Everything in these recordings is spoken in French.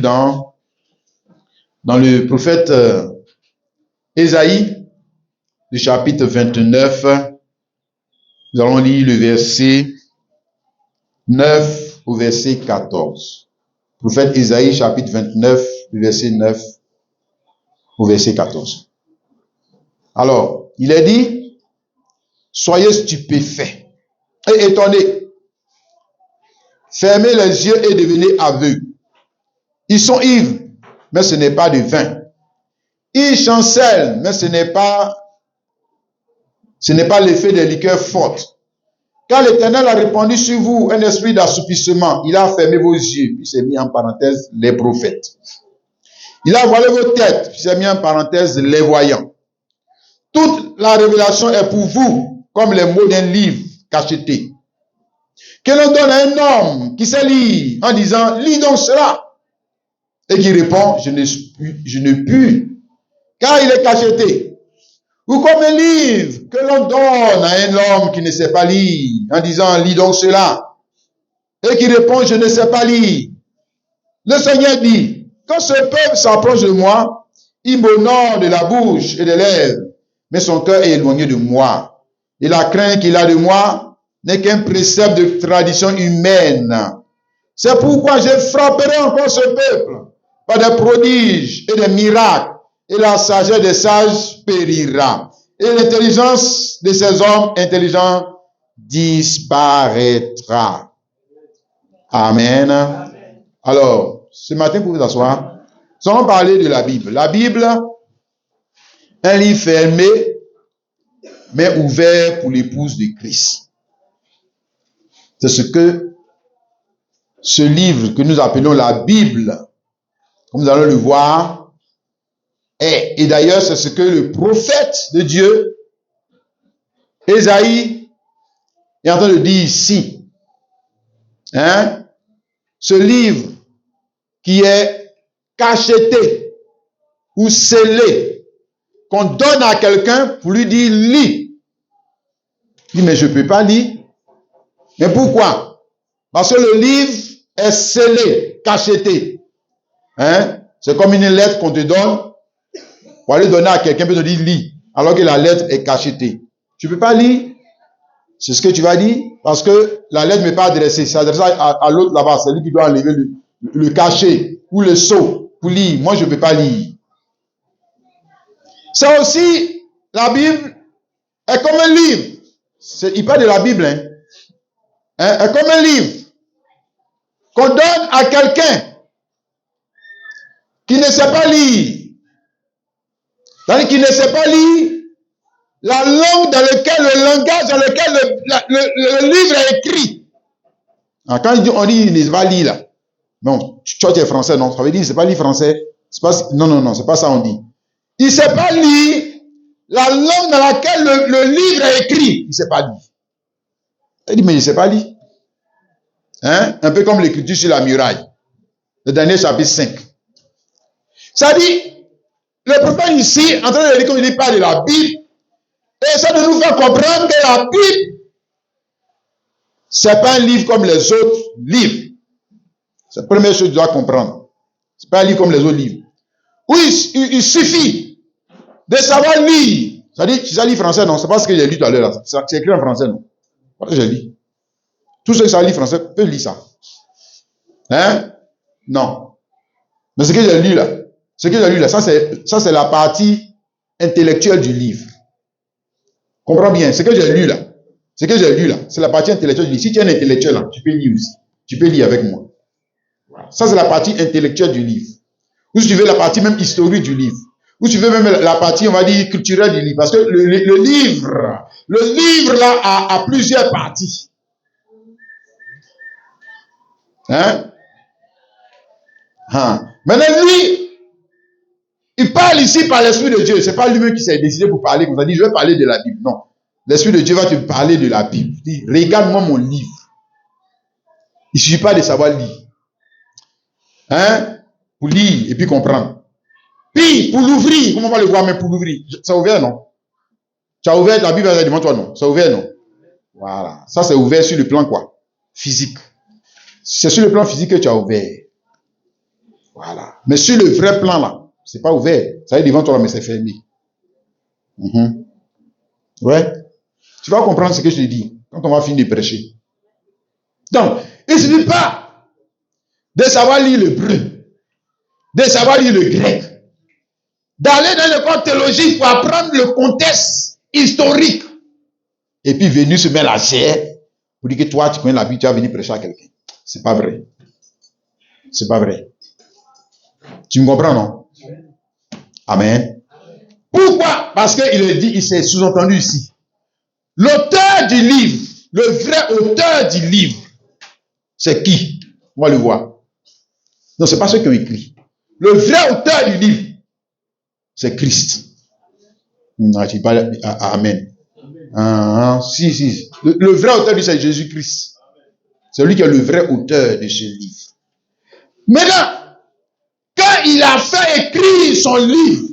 dans le prophète Ésaïe, le chapitre 29. Nous allons lire le verset 9 au verset 14. Prophète Ésaïe, chapitre 29, le verset 9 au verset 14. Alors, il est dit, soyez stupéfaits et étonnés. Fermez les yeux et devenez aveugles. Ils sont ivres, mais ce n'est pas de vin. Ils chancellent, mais ce n'est pas l'effet des liqueurs fortes. Car l'Éternel a répandu sur vous un esprit d'assoupissement. Il a fermé vos yeux, puis s'est mis en parenthèse les prophètes. Il a voilé vos têtes, puis s'est mis en parenthèse les voyants. Toute la révélation est pour vous, comme les mots d'un livre cacheté. Que l'on donne à un homme qui sait lire, en disant, lis donc cela. Et qui répond, je ne puis, car il est cacheté. Ou comme un livre que l'on donne à un homme qui ne sait pas lire, en disant, lis donc cela. Et qui répond, je ne sais pas lire. Le Seigneur dit, quand ce peuple s'approche de moi, il m'honore de la bouche et des lèvres, mais son cœur est éloigné de moi. Et la crainte qu'il a de moi n'est qu'un précepte de tradition humaine. C'est pourquoi je frapperai encore ce peuple par des prodiges et des miracles. Et la sagesse des sages périra. Et l'intelligence de ces hommes intelligents disparaîtra. Amen. Alors, ce matin, pour vous asseoir, nous allons parler de la Bible. La Bible, un livre fermé, mais ouvert pour l'épouse de Christ. C'est ce que ce livre que nous appelons la Bible, comme nous allons le voir, et d'ailleurs, c'est ce que le prophète de Dieu, Ésaïe, est en train de dire ici. Ce livre qui est cacheté ou scellé, qu'on donne à quelqu'un pour lui dire, lis. Il dit, mais je ne peux pas lire. Mais pourquoi? Parce que le livre est scellé, cacheté. C'est comme une lettre qu'on te donne. Pour aller donner à quelqu'un, peut te dire lis, alors que la lettre est cachetée. Tu ne peux pas lire. C'est ce que tu vas dire, parce que la lettre n'est pas adressée. C'est adressé à l'autre là-bas. C'est lui qui doit enlever le cachet ou le sceau pour lire. Moi, je ne peux pas lire. Ça aussi, la Bible est comme un livre. Il parle de la Bible. Est comme un livre qu'on donne à quelqu'un qui ne sait pas lire. C'est-à-dire qu'il ne sait pas lire la langue dans laquelle, le langage dans lequel le livre est écrit. Alors quand on dit il ne sait pas lire là, non, tu es français, non, ça veut dire il ne sait pas lire français. Non, c'est pas ça on dit. Il ne sait pas lire la langue dans laquelle le livre est écrit. Il ne sait pas lire. Il dit mais il ne sait pas lire. Un peu comme l'écriture sur la muraille. Le dernier chapitre 5. Ça dit, le prophète ici, en train de dire, comme il parle de la Bible, et ça de nous faire comprendre que la Bible, c'est pas un livre comme les autres livres. C'est la première chose que tu dois comprendre. C'est pas un livre comme les autres livres. Oui, il suffit de savoir lire. Ça dit, tu sais lire français, non? C'est pas ce que j'ai lu tout à l'heure. C'est écrit en français, non? Voilà, j'ai lu. Tous ceux qui savent lire français peuvent lire ça. Non. Mais ce que j'ai lu là, ça c'est la partie intellectuelle du livre. Comprends bien, ce que j'ai lu là, c'est la partie intellectuelle du livre. Si tu es un intellectuel là, tu peux lire aussi. Tu peux lire avec moi. Voilà. Ça c'est la partie intellectuelle du livre. Ou si tu veux la partie même historique du livre. Ou si tu veux même la partie, on va dire, culturelle du livre. Parce que le livre là a plusieurs parties. Maintenant lui, il parle ici par l'Esprit de Dieu. Ce n'est pas lui-même qui s'est décidé pour parler. Comme ça dit, je vais parler de la Bible. Non. L'Esprit de Dieu va te parler de la Bible. Il dit, regarde-moi mon livre. Il ne suffit pas de savoir lire. Pour lire et puis comprendre. Puis, pour l'ouvrir, comment on va le voir, mais pour l'ouvrir, c'est ouvert, non? Tu as ouvert la Bible devant toi, non? C'est ouvert, non? Voilà. Ça, c'est ouvert sur le plan quoi? Physique. C'est sur le plan physique que tu as ouvert. Voilà. Mais sur le vrai plan, là, c'est pas ouvert. Ça y est devant toi, mais c'est fermé. Ouais. Tu vas comprendre ce que je te dis quand on va finir de prêcher. Donc, il ne suffit pas de savoir lire l'hébreu, de savoir lire le grec, d'aller dans l'école théologique pour apprendre le contexte historique. Et puis venir se mettre la chair pour dire que toi, tu connais la Bible, tu vas venir prêcher à quelqu'un. C'est pas vrai. C'est pas vrai. Tu me comprends, non? Amen. Pourquoi? Parce qu'il est dit, il s'est sous-entendu ici. L'auteur du livre, le vrai auteur du livre, c'est qui? On va le voir. Non, ce n'est pas ceux qui ont écrit. Le vrai auteur du livre, c'est Christ. Non, tu parles. Amen. Si. Le vrai auteur du livre, c'est Jésus-Christ. C'est lui qui est le vrai auteur de ce livre. Maintenant, quand il a fait écrire son livre,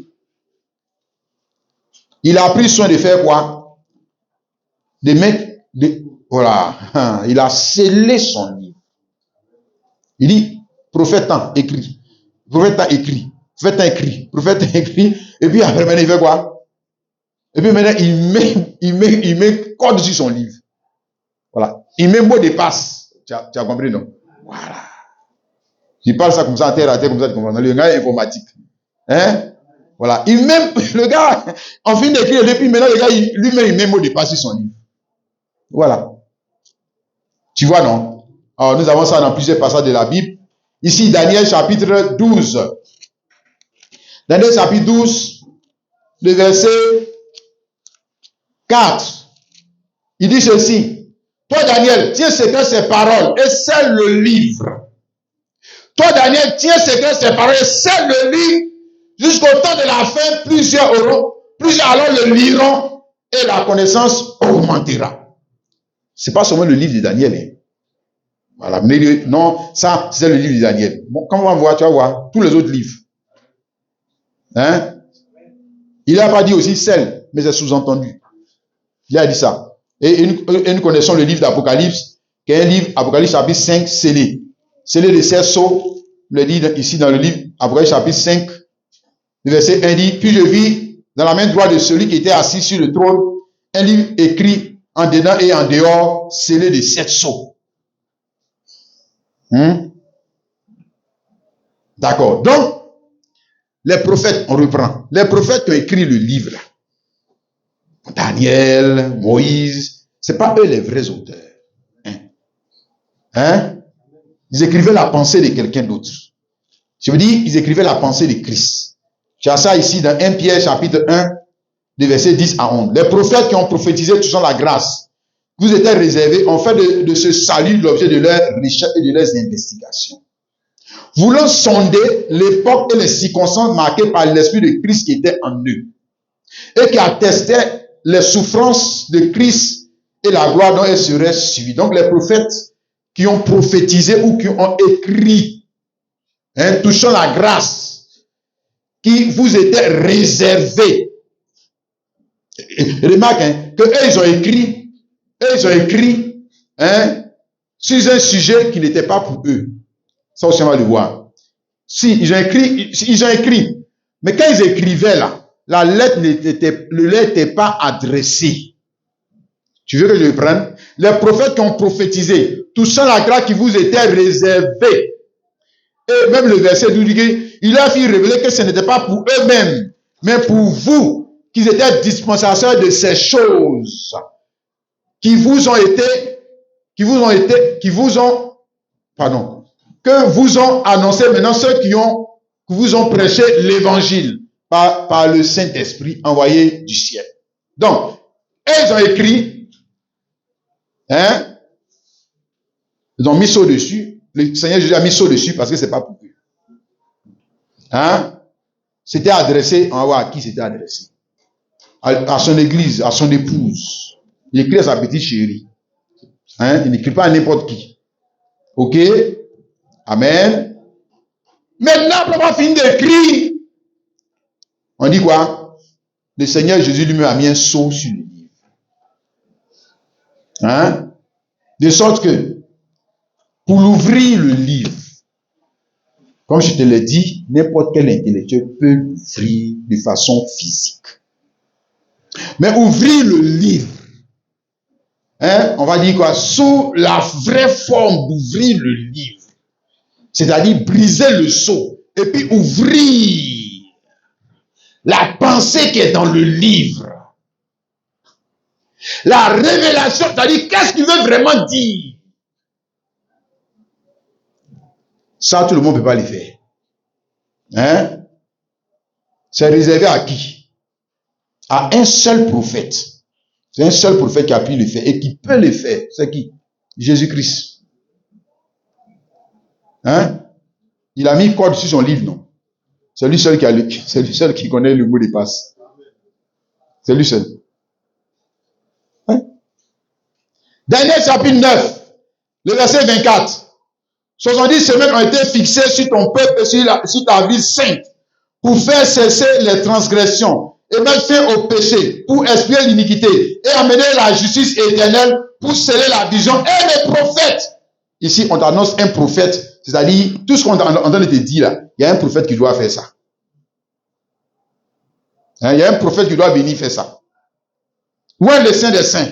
il a pris soin de faire quoi? De mettre, voilà, il a scellé son livre. Il dit, prophète tant écrit, prophète tant écrit, prophète tant écrit, prophète tant écrit, et puis après maintenant il fait quoi? Et puis maintenant il met code sur son livre. Voilà. Il met mot de passe. Tu as compris, non? Voilà. Il parle ça comme ça, à terre, comme ça, tu comprends. Le gars est informatique. Hein? Voilà. Le gars, en fin d'écrire, depuis maintenant, le gars, lui-même, il met mot de passe sur son livre. Voilà. Tu vois, non? Alors, nous avons ça dans plusieurs passages de la Bible. Ici, Daniel chapitre 12. Daniel chapitre 12, le verset 4. Il dit ceci. Toi, Daniel, tiens secret ces paroles et scelle le livre. Toi, Daniel, tiens secret ces paroles et scelle le livre jusqu'au temps de la fin. Plusieurs alors le liront et la connaissance augmentera. Ce n'est pas seulement le livre de Daniel. Hein. Voilà. Non, ça, c'est le livre de Daniel. Bon, quand on va voir, tu vas voir tous les autres livres. Hein? Il n'a pas dit aussi celle, mais c'est sous-entendu. Il a dit ça. Et nous connaissons le livre d'Apocalypse, qui est un livre, Apocalypse chapitre 5, scellé. Scellé de 7 sceaux, le dit ici dans le livre, Apocalypse chapitre 5, le verset 1 dit, puis je vis dans la main droite de celui qui était assis sur le trône, un livre écrit en dedans et en dehors, scellé de 7 sceaux. D'accord. Donc, les prophètes, on reprend. Les prophètes qui ont écrit le livre, là, Daniel, Moïse, ce n'est pas eux les vrais auteurs. Ils écrivaient la pensée de quelqu'un d'autre. Je veux dire, ils écrivaient la pensée de Christ. Tu as ça ici dans 1 Pierre chapitre 1, de versets 10 à 11. Les prophètes qui ont prophétisé touchant la grâce, vous étiez réservés, ont fait de ce salut l'objet de leur recherche et de leurs investigations. Voulant sonder l'époque et les circonstances marquées par l'Esprit de Christ qui était en eux, et qui attestait les souffrances de Christ et la gloire dont elles seraient suivies. Donc les prophètes qui ont prophétisé ou qui ont écrit, touchant la grâce qui vous était réservée. Remarque que eux, ils ont écrit sur un sujet qui n'était pas pour eux. Ça aussi, on va le voir. Si, ils ont écrit. Mais quand ils écrivaient là, la lettre n'était pas adressée. Tu veux que je le prenne? Les prophètes qui ont prophétisé, touchant la grâce qui vous était réservée. Et même le verset nous dit qu'il a fait révéler que ce n'était pas pour eux-mêmes, mais pour vous, qu'ils étaient dispensateurs de ces choses que vous ont annoncé maintenant ceux qui vous ont prêché l'évangile par le Saint-Esprit envoyé du ciel. Donc, ils ont écrit, ils ont mis ça dessus. Le Seigneur Jésus a mis ça dessus parce que c'est pas pour eux. C'était adressé, on va voir à qui c'était adressé. À son église, à son épouse. Il écrit à sa petite chérie. Il n'écrit pas à n'importe qui. Ok? Amen. Maintenant, pour avoir fini d'écrire, on dit quoi? Le Seigneur Jésus lui-même a mis un sceau sur le livre. De sorte que, pour l'ouvrir le livre, Comme je te l'ai dit, n'importe quel intellectuel peut l'ouvrir de façon physique. Mais ouvrir le livre, on va dire quoi, sous la vraie forme d'ouvrir le livre, c'est-à-dire briser le sceau et puis ouvrir la pensée qui est dans le livre. La révélation, c'est-à-dire qu'est-ce qu'il veut vraiment dire. Ça, tout le monde ne peut pas le faire. C'est réservé à qui? À un seul prophète. C'est un seul prophète qui a pu le faire et qui peut le faire. C'est qui? Jésus-Christ. Il a mis code sur son livre, non? C'est lui seul qui connaît le mot de passe. C'est lui seul. Daniel chapitre 9, le verset 24. 70 semaines ont été fixées sur ton peuple et sur ta ville sainte pour faire cesser les transgressions et mettre fin au péché, pour expier l'iniquité et amener la justice éternelle pour sceller la vision et les prophètes. Ici, on t'annonce un prophète, c'est-à-dire tout ce qu'on est en train de te dire là, il y a un prophète qui doit faire ça. Il y a un prophète qui doit venir faire ça. Où est le Saint des Saints?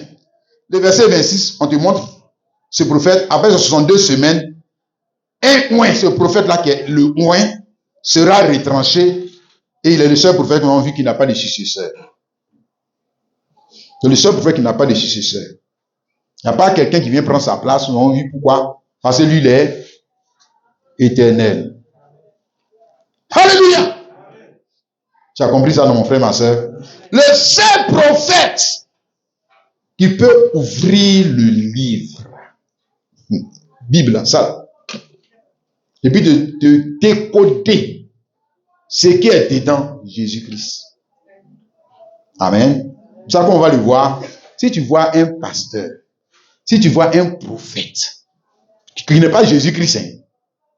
Le verset 26, on te montre ce prophète, après 62 semaines, un oint, ce prophète-là qui est le oint, sera retranché et il est le seul prophète qu'on a vu qui n'a pas de successeur. C'est le seul prophète qui n'a pas de successeur. Il n'y a pas quelqu'un qui vient prendre sa place. On a vu pourquoi? Parce que lui, il est éternel. Alléluia! Tu as compris ça, non, mon frère, ma soeur? Le seul prophète qui peut ouvrir le livre. Bible, ça. Et puis de décoder ce qui est dedans Jésus-Christ. Amen. C'est ça qu'on va le voir. Si tu vois un pasteur, si tu vois un prophète, qui n'est pas Jésus-Christ,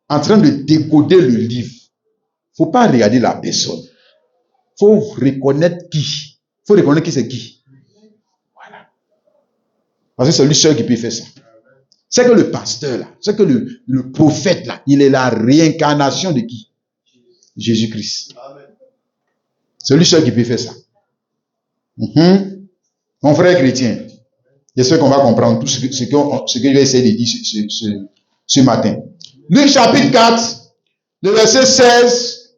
en train de décoder le livre, il ne faut pas regarder la personne. Il faut reconnaître qui. Il faut reconnaître qui c'est qui. Voilà. Parce que c'est lui seul qui peut faire ça. C'est que le pasteur, là, c'est que le prophète, là, il est la réincarnation de qui? Jésus-Christ. C'est lui seul qui peut faire ça. Mon frère chrétien, j'espère qu'on va comprendre tout ce que je vais essayer de dire ce matin. Luc chapitre 4, le verset 16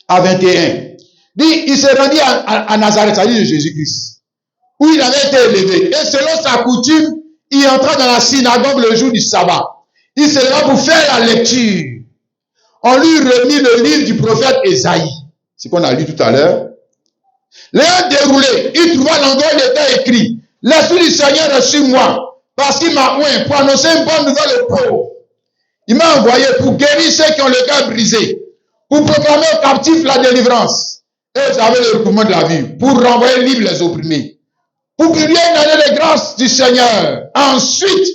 à 21. Dit, il s'est rendu à Nazareth, c'est-à-dire de Jésus-Christ, où il avait été élevé. Et selon sa coutume, il entra dans la synagogue le jour du sabbat. Il se leva pour faire la lecture. On lui remit le livre du prophète Ésaïe. C'est ce qu'on a lu tout à l'heure. L'ayant déroulé, il trouva l'endroit où il était écrit: l'Esprit du Seigneur est sur moi, parce qu'il m'a oint pour annoncer une bonne nouvelle aux pauvres. Il m'a envoyé pour guérir ceux qui ont le cœur brisé, pour proclamer aux captifs la délivrance, et vous savez le recouvrement de la vie, pour renvoyer libres les opprimés, pour qu'il y ait une année de grâce du Seigneur. Ensuite,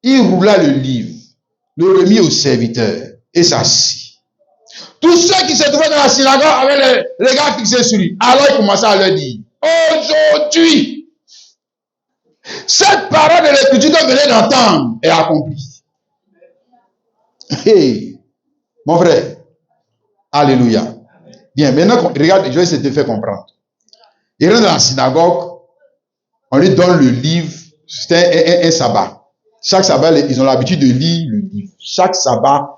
il roula le livre, le remit au serviteur et s'assit. Tous ceux qui se trouvaient dans la synagogue avaient les regards fixés sur lui. Alors il commença à leur dire: aujourd'hui, cette parole de l'écriture que vous venez d'entendre est accomplie. Hey, mon frère, alléluia. Bien, maintenant, regarde, je vais essayer de te faire comprendre. Il rentre dans la synagogue, on lui donne le livre, c'était un sabbat. Chaque sabbat, ils ont l'habitude de lire le livre. Chaque sabbat,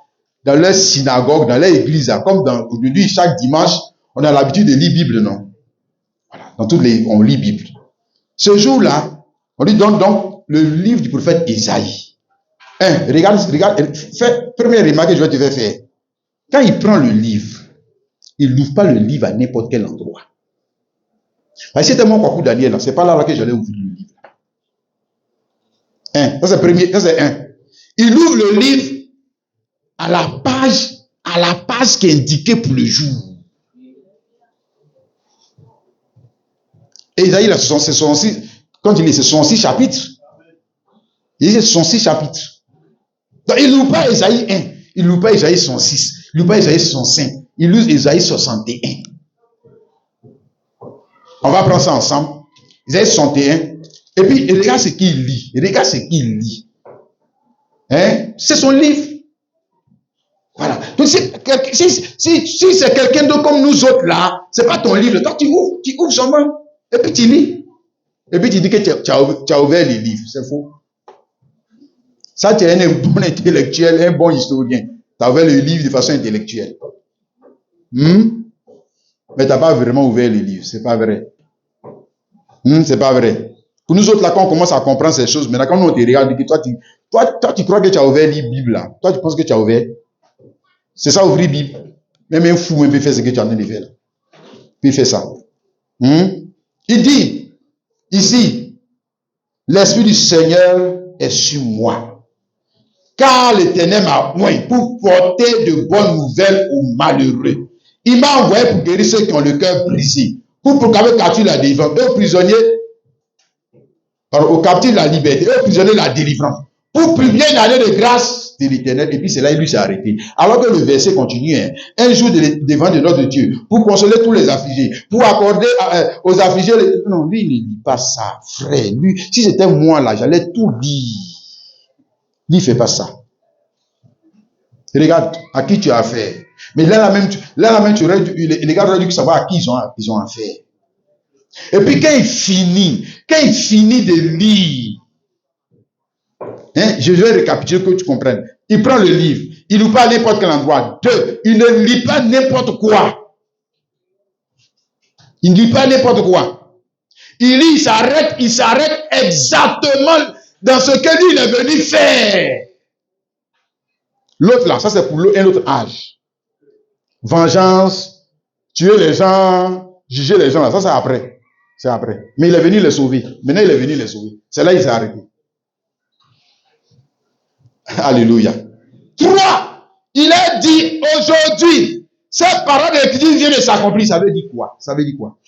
dans leur synagogue, dans leur église, comme aujourd'hui, chaque dimanche, on a l'habitude de lire Bible, non? Voilà, dans toutes les, on lit Bible. Ce jour-là, on lui donne donc le livre du prophète Ésaïe. Regarde, première remarque que je vais te faire faire. Quand il prend le livre, il n'ouvre pas le livre à n'importe quel endroit. Parce que c'était mon parcours Daniel, c'est pas là que j'allais ouvrir le livre. Ça c'est premier, ça c'est un. Il ouvre le livre à la page qui est indiquée pour le jour. Et Isaïe, quand il dit, ce sont 6 chapitres. Il dit, ce sont 6 chapitres. Donc, il n'ouvre pas Isaïe 1. Il n'ouvre pas Isaïe 106. Il n'ouvre pas Isaïe 105. Il ouvre Isaïe 61. On va prendre ça ensemble. Isaïe 61. Et puis, regarde ce qu'il lit. Regarde ce qu'il lit. C'est son livre. Voilà. Donc, si c'est quelqu'un d'autre comme nous autres là, c'est pas ton livre. Toi, tu ouvres seulement, et puis tu lis. Et puis tu dis que tu as ouvert les livres. C'est faux. Ça, tu es un bon intellectuel, un bon historien. Tu as ouvert le livre de façon intellectuelle. Mais tu n'as pas vraiment ouvert les livres. C'est pas vrai. C'est pas vrai. Pour nous autres, là, quand on commence à comprendre ces choses, maintenant, quand on te regarde, toi, tu crois que tu as ouvert la Bible, là. Toi, tu penses que tu as ouvert. C'est ça, ouvrir la Bible. Même un fou, même peut faire ce que tu as en train de faire, là. Puis il fait ça. Il dit, ici, l'Esprit du Seigneur est sur moi. Car l'Éternel m'a oint pour porter de bonnes nouvelles aux malheureux. Il m'a envoyé pour guérir ceux qui ont le cœur brisé, pour proclamer captif la délivrance, aux prisonniers, aux captifs la liberté, aux prisonniers la délivrance, pour publier une année de grâce de l'Éternel. Et puis c'est là il lui s'est arrêté. Alors que le verset continue, un jour devant de notre Dieu, pour consoler tous les affligés, pour accorder aux affligés. Non, lui il ne lit pas ça, frère. Lui, si c'était moi là, j'allais tout lire. Lui, il ne fait pas ça. Regarde à qui tu as affaire. Mais là même, les gars auraient dû savoir à qui ils ont affaire. Et puis quand il finit de lire, je vais récapituler que tu comprennes. Il prend le livre, il ne lit pas à n'importe quel endroit. 2, il ne lit pas n'importe quoi. Il ne lit pas n'importe quoi. Il lit, il s'arrête exactement dans ce que lui il est venu faire. L'autre là, ça c'est pour un autre âge. Vengeance, tuer les gens, juger les gens là, ça c'est après. C'est après. Mais il est venu les sauver. Maintenant il est venu les sauver. C'est là qu'il s'est arrêté. Alléluia. 3. Il a dit aujourd'hui, cette parole de Christ vient de s'accomplir. Ça veut dire quoi? Ça veut dire quoi?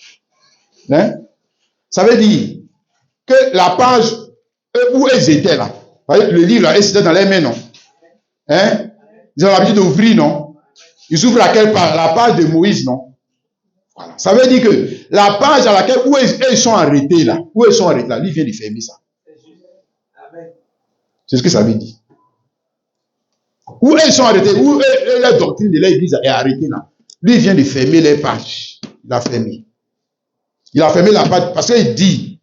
Ça veut dire que la page où ils étaient là, le livre là, c'était dans les mains, non? Ils ont l'habitude d'ouvrir, non? Ils ouvrent laquelle page? La page de Moïse, non? Voilà. Ça veut dire que la page à laquelle où ils sont arrêtés là, lui vient de fermer ça. C'est ce que ça veut dire. Où ils sont arrêtés, où la doctrine de l'église est arrêtée là. Lui vient de fermer les pages. Il a fermé. Il a fermé la page parce qu'il dit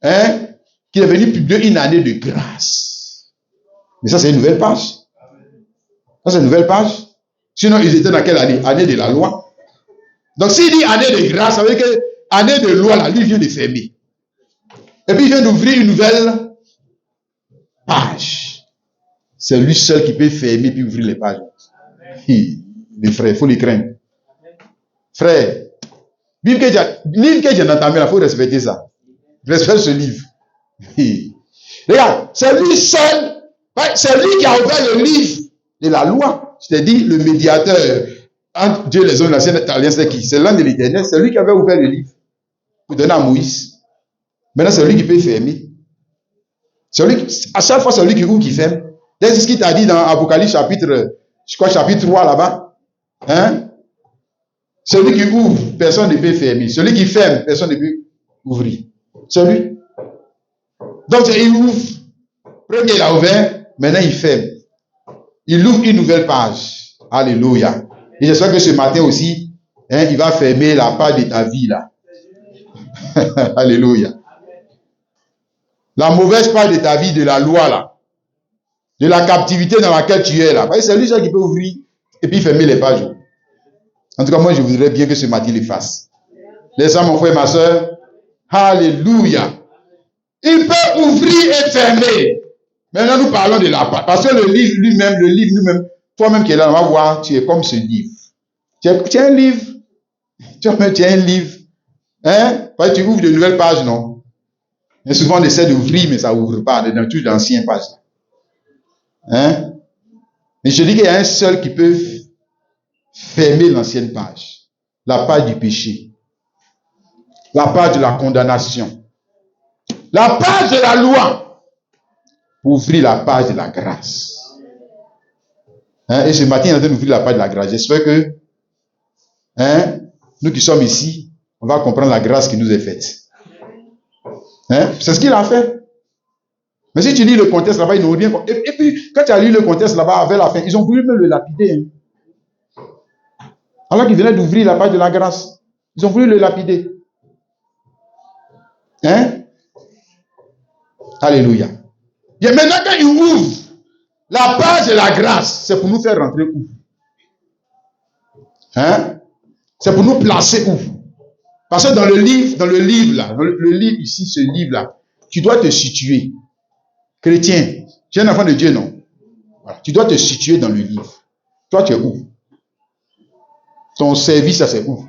qu'il est venu publier une année de grâce. Mais ça, c'est une nouvelle page. Ça, c'est une nouvelle page. Sinon, ils étaient dans quelle année? Année de la loi. Donc, s'il dit année de grâce, ça veut dire que année de loi, là, lui vient de fermer. Et puis, il vient d'ouvrir une nouvelle page. C'est lui seul qui peut fermer puis ouvrir les pages. Les frères, il faut les craindre. Frère, livre que j'ai entendu, il faut respecter ça. Respecte ce livre. Regarde, c'est lui seul, c'est lui qui a ouvert le livre de la loi. Je t'ai dit, le médiateur entre Dieu et les hommes, l'ancien alliance, c'est qui? C'est l'un de l'Éternel, c'est lui qui avait ouvert le livre pour donner à Moïse. Maintenant, c'est lui qui peut fermer. À chaque fois, c'est lui qui ouvre, qui ferme. C'est ce qu'il t'a dit dans Apocalypse chapitre 3 là-bas. Celui qui ouvre, personne ne peut fermer. Celui qui ferme, personne ne peut ouvrir. Celui. Donc, il ouvre. Premier, il a ouvert. Maintenant, il ferme. Il ouvre une nouvelle page. Alléluia. Et j'espère que ce matin aussi, il va fermer la page de ta vie là. Alléluia. La mauvaise page de ta vie, de la loi là. De la captivité dans laquelle tu es là. C'est lui seul qui peut ouvrir et puis fermer les pages. En tout cas, moi, je voudrais bien que ce matin il le fasse. Les hommes, mon frère et ma soeur. Alléluia. Il peut ouvrir et fermer. Maintenant, nous parlons de la page. Parce que le livre lui-même, toi-même qui es là, on va voir, tu es comme ce livre. Tu as un livre. Tu as un livre. Parce que tu ouvres de nouvelles pages, non? Et souvent, on essaie d'ouvrir, mais ça n'ouvre pas. On est dans toutes d'anciennes pages. Mais je dis qu'il y a un seul qui peut fermer l'ancienne page. La page du péché. La page de la condamnation. La page de la loi. Pour ouvrir la page de la grâce. Et ce matin, il est en train d'ouvrir la page de la grâce. J'espère que nous qui sommes ici, on va comprendre la grâce qui nous est faite. C'est ce qu'il a fait. Mais si tu lis le contexte là-bas, ils n'ont rien. Et puis, quand tu as lu le contexte là-bas, vers la fin, ils ont voulu même le lapider. Alors qu'ils venaient d'ouvrir la page de la grâce, ils ont voulu le lapider. Hein? Alléluia. Et maintenant, quand ils ouvrent la page de la grâce, c'est pour nous faire rentrer où? Hein? C'est pour nous placer où? Parce que dans le livre là, le livre ici, ce livre-là, tu dois te situer. Chrétien, tu es un enfant de Dieu, non? Voilà. Tu dois te situer dans le livre. Toi, tu es où? Ton service, là, c'est où?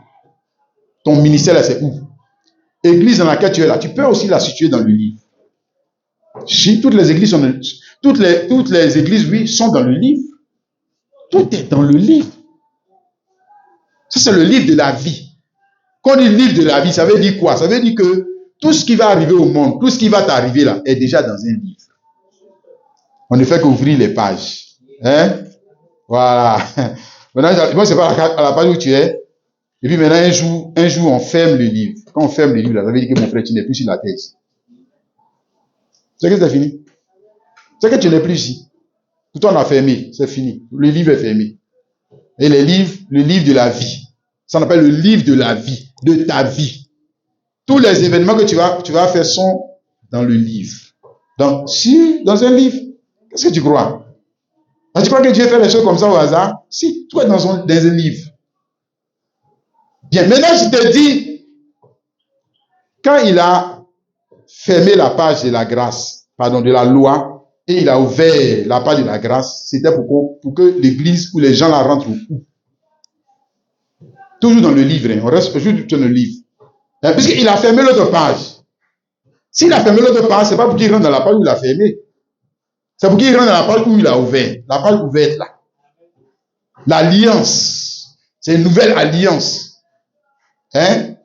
Ton ministère, là, c'est où? Église dans laquelle tu es là, tu peux aussi la situer dans le livre. Si toutes les églises sont toutes les églises, oui, sont dans le livre. Tout est dans le livre. Ça, c'est le livre de la vie. Quand on dit livre de la vie, ça veut dire quoi? Ça veut dire que tout ce qui va arriver au monde, tout ce qui va t'arriver là, est déjà dans un livre. On ne fait qu'ouvrir les pages. Hein? Voilà. Maintenant, moi, c'est pas à la page où tu es. Et puis maintenant, un jour, on ferme le livre. Quand on ferme le livre, là, ça veut dire que mon frère, tu n'es plus sur la terre ici. C'est que c'est fini. C'est que tu n'es plus ici. Tout le temps, on a fermé. C'est fini. Le livre est fermé. Et le livre de la vie. Ça s'appelle le livre de la vie, de ta vie. Tous les événements que tu vas faire sont dans le livre. Dans un livre. Qu'est-ce que tu crois? Tu crois que Dieu fait les choses comme ça au hasard? Si, tout est dans un livre. Bien, maintenant je te dis, quand il a fermé la page de la grâce, de la loi, et il a ouvert la page de la grâce, c'était pour que l'église ou les gens la rentrent où? Toujours dans le livre, hein. On reste toujours dans le livre. Puisqu'il a fermé l'autre page. S'il a fermé l'autre page, c'est pas pour qu'il rentre dans la page où il a fermé. C'est pour qu'il rentre dans la page où il a ouvert. La page ouverte là. L'alliance. C'est une nouvelle alliance. Hein?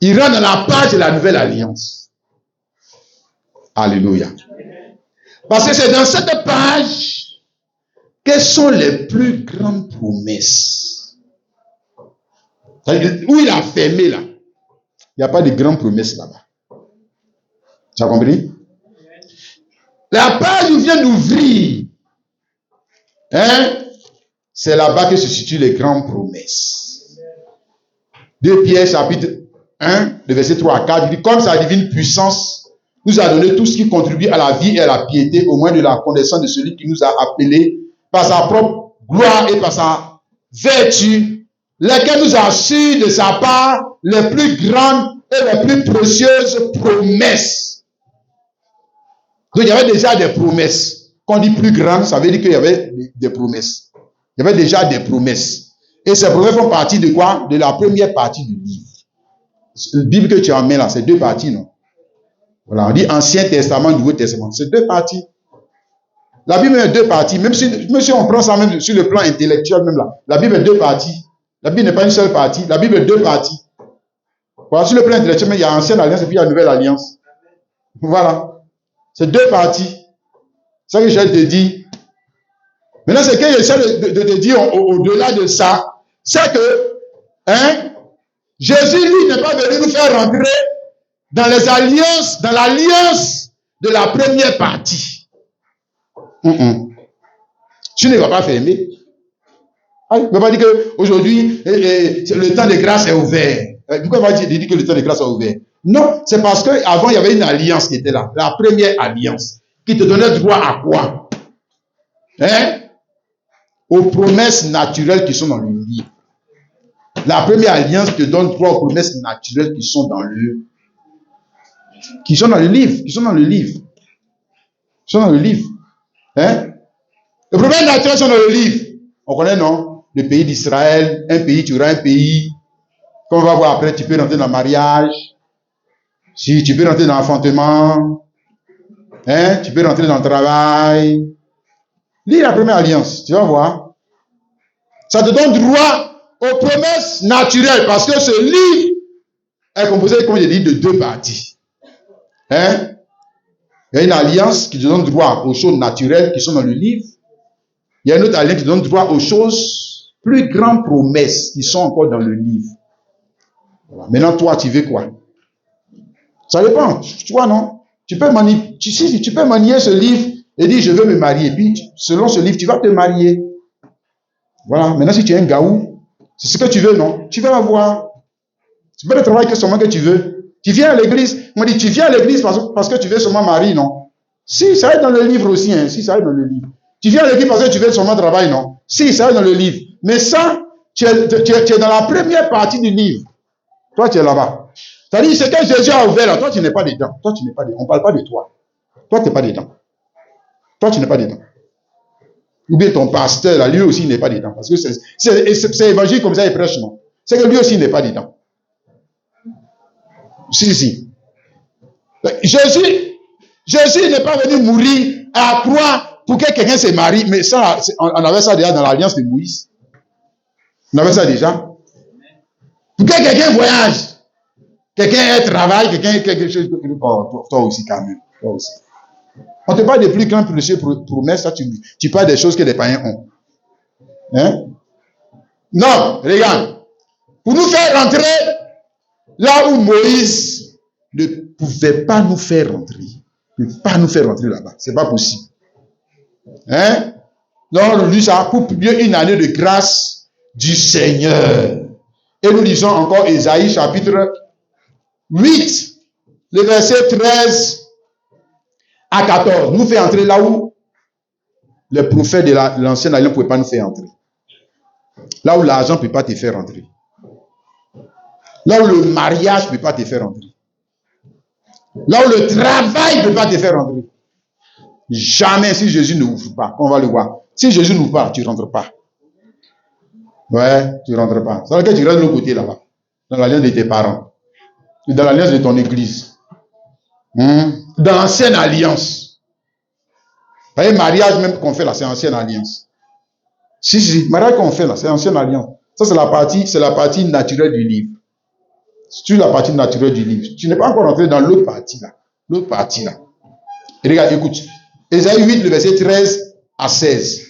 Il rentre dans la page de la nouvelle alliance. Alléluia. Parce que c'est dans cette page quelles sont les plus grandes promesses. Où il a fermé là, il n'y a pas de grandes promesses là-bas. Tu as compris? La page où il vient d'ouvrir, hein, c'est là-bas que se situent les grandes promesses. 2 Pierre chapitre 1, le verset 3 à 4, il dit, comme sa divine puissance nous a donné tout ce qui contribue à la vie et à la piété, au moins de la connaissance de celui qui nous a appelés par sa propre gloire et par sa vertu, lesquels nous assurent de sa part les plus grandes et les plus précieuses promesses. Donc il y avait déjà des promesses. Quand on dit plus grandes, ça veut dire qu'il y avait des promesses. Il y avait déjà des promesses. Et ces promesses font partie de quoi? De la première partie du livre. La Bible que tu as en main là, c'est 2 parties, non? Voilà, on dit Ancien Testament, Nouveau Testament. C'est 2 parties. La Bible est 2 parties. Même si on prend ça même sur le plan intellectuel, même là, la Bible est 2 parties. La Bible n'est pas une seule partie. La Bible est 2 parties. Voilà, sur le plan intellectuel, il y a Ancienne Alliance et puis il y a Nouvelle Alliance. Voilà. C'est 2 parties. C'est ça que j'essaie de te dire. Maintenant, ce que j'essaie de te dire au-delà de ça, c'est que, hein, Jésus, lui, n'est pas venu nous faire rentrer dans les alliances, dans l'alliance de la première partie. Tu ne vas pas fermer. Il ne va pas dire qu'aujourd'hui, le temps de grâce est ouvert. Pourquoi il va dire que le temps de grâce est ouvert? Non, c'est parce qu'avant, il y avait une alliance qui était là. La première alliance. Qui te donnait droit à quoi? Hein? Aux promesses naturelles qui sont dans le livre. La première alliance te donne droit aux promesses naturelles qui sont dans le livre. Qui sont dans le livre. Hein? Les promesses naturelles sont dans le livre. On connaît, non? Le pays d'Israël, un pays, tu auras un pays. Comme on va voir après, tu peux rentrer dans le mariage. Si tu peux rentrer dans l'enfantement. Hein? Tu peux rentrer dans le travail. Lis la première alliance, tu vas voir. Ça te donne droit aux promesses naturelles parce que ce livre est composé, comme je dis, de 2 parties. Hein? Il y a une alliance qui te donne droit aux choses naturelles qui sont dans le livre. Il y a une autre alliance qui te donne droit aux choses, plus grandes promesses qui sont encore dans le livre. Voilà. Maintenant, toi, tu veux quoi? Ça dépend. Tu vois, non? Tu peux manier ce livre et dire je veux me marier. Puis, selon ce livre, tu vas te marier. Voilà. Maintenant, si tu es un gaou, c'est ce que tu veux, non? Tu vas avoir. C'est pas le travail seulement que tu veux. Tu viens à l'église. On dit, tu viens à l'église parce que tu veux seulement marier, non? Si, ça est dans le livre aussi, hein. Si, ça est dans le livre. Tu viens à l'église parce que tu veux seulement travailler, non? Si, ça est dans le livre. Mais ça, tu es dans la première partie du livre. Toi, tu es là-bas. C'est-à-dire, ce que Jésus a ouvert là, toi, tu n'es pas dedans. Toi, tu n'es pas dedans. On ne parle pas de toi. Toi, tu n'es pas dedans. Toi, tu n'es pas dedans. Ou bien ton pasteur, là, lui aussi, il n'est pas dedans. Parce que c'est évangile comme ça, il prêche, non? C'est que lui aussi, il n'est pas dedans. Si. Jésus n'est pas venu mourir à la croix pour que quelqu'un se marie. Mais ça, on avait ça déjà dans l'alliance de Moïse. On avait ça déjà. Pour que quelqu'un voyage. Quelqu'un travaille, quelque chose. Oh, toi aussi, quand même. Toi aussi. On ne te parle de plus qu'un péché promesse, ça, tu parles des choses que les païens ont. Hein? Non, regarde. Pour nous faire rentrer là où Moïse ne pouvait pas nous faire rentrer. Ne pas nous faire rentrer là-bas. C'est pas possible. Hein? Donc, lui, ça a pour publier une année de grâce du Seigneur. Et nous lisons encore Ésaïe chapitre 8, le verset 13 à 14. Nous fait entrer là où les prophètes de l'ancienne alliance ne pouvaient pas nous faire entrer. Là où l'argent ne peut pas te faire entrer. Là où le mariage ne peut pas te faire entrer. Là où le travail ne peut pas te faire entrer. Jamais si Jésus ne ouvre pas. On va le voir. Si Jésus n'ouvre pas, tu ne rentres pas. Ouais, tu ne rentres pas. C'est vrai que tu restes de l'autre côté là-bas. Dans l'alliance de tes parents. Dans l'alliance de ton église. Dans l'ancienne alliance. Vous voyez, mariage même qu'on fait là, c'est ancienne alliance. Si, mariage qu'on fait là, c'est ancienne alliance. Ça, c'est la partie naturelle du livre. C'est la partie naturelle du livre. Tu n'es pas encore entré dans l'autre partie là. L'autre partie là. Et regarde, écoute. Ésaïe 8, le verset 13 à 16.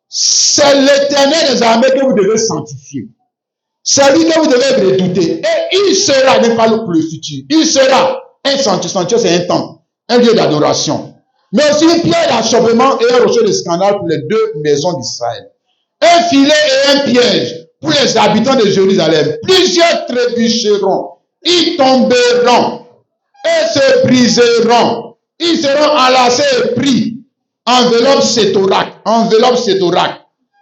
C'est l'Éternel des armées que vous devez sanctifier. C'est lui que vous devez redouter. Et il sera, n'est pas le futur. Il sera un sanctuaire. Sanctuaire, c'est un temple. Un lieu d'adoration. Mais aussi une pierre d'achoppement et un rocher de scandale pour les deux maisons d'Israël. Un filet et un piège pour les habitants de Jérusalem. Plusieurs trébucheront. Ils tomberont et se briseront. Ils seront enlacés et pris. Enveloppe cétorac.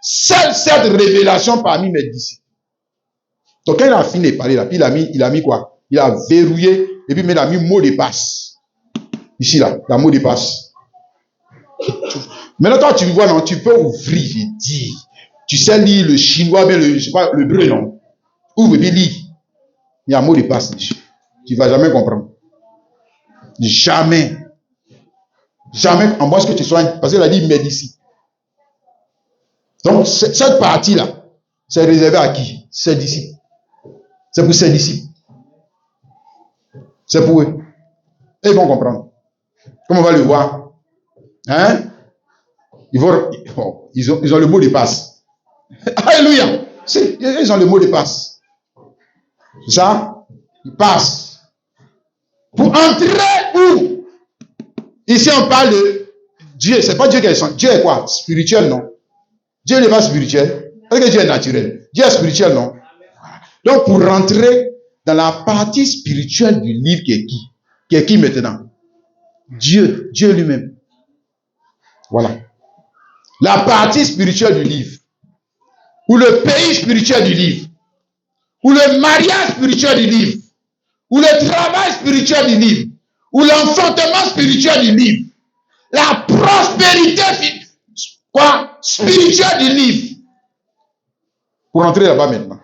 Seule cette révélation parmi mes disciples. Donc quand il a fini de parler là, puis il a mis quoi? Il a verrouillé et puis il a mis mot de passe. Ici là, la mot de passe. Maintenant toi tu vois non, tu peux ouvrir et dire. Tu sais lire le chinois, bien le breu non. Ouvre et puis lis. Il y a un mot de passe dessus. Tu ne vas jamais comprendre. Jamais. Jamais, en moins que tu sois, parce qu'il a dit médecine. Donc, cette partie-là, c'est réservé à qui? Ses disciples. C'est pour ses disciples. C'est pour eux. Et ils vont comprendre. Comme on va le voir. Hein? Ils ont le mot de passe. Alléluia! Si, ils ont le mot de passe. C'est ça? Ils passent. Pour entrer où? Ici, on parle de Dieu. C'est pas Dieu qui est. Dieu est quoi? Spirituel, non? Dieu n'est pas spirituel. Est-ce que Dieu est naturel? Dieu est spirituel, non? Donc, pour rentrer dans la partie spirituelle du livre qui est qui? Qui est qui maintenant? Dieu. Dieu lui-même. Voilà. La partie spirituelle du livre. Ou le pays spirituel du livre. Ou le mariage spirituel du livre. Ou le travail spirituel du livre. Ou l'enfantement spirituel du livre. La prospérité spirituelle du livre. Pour entrer là-bas maintenant.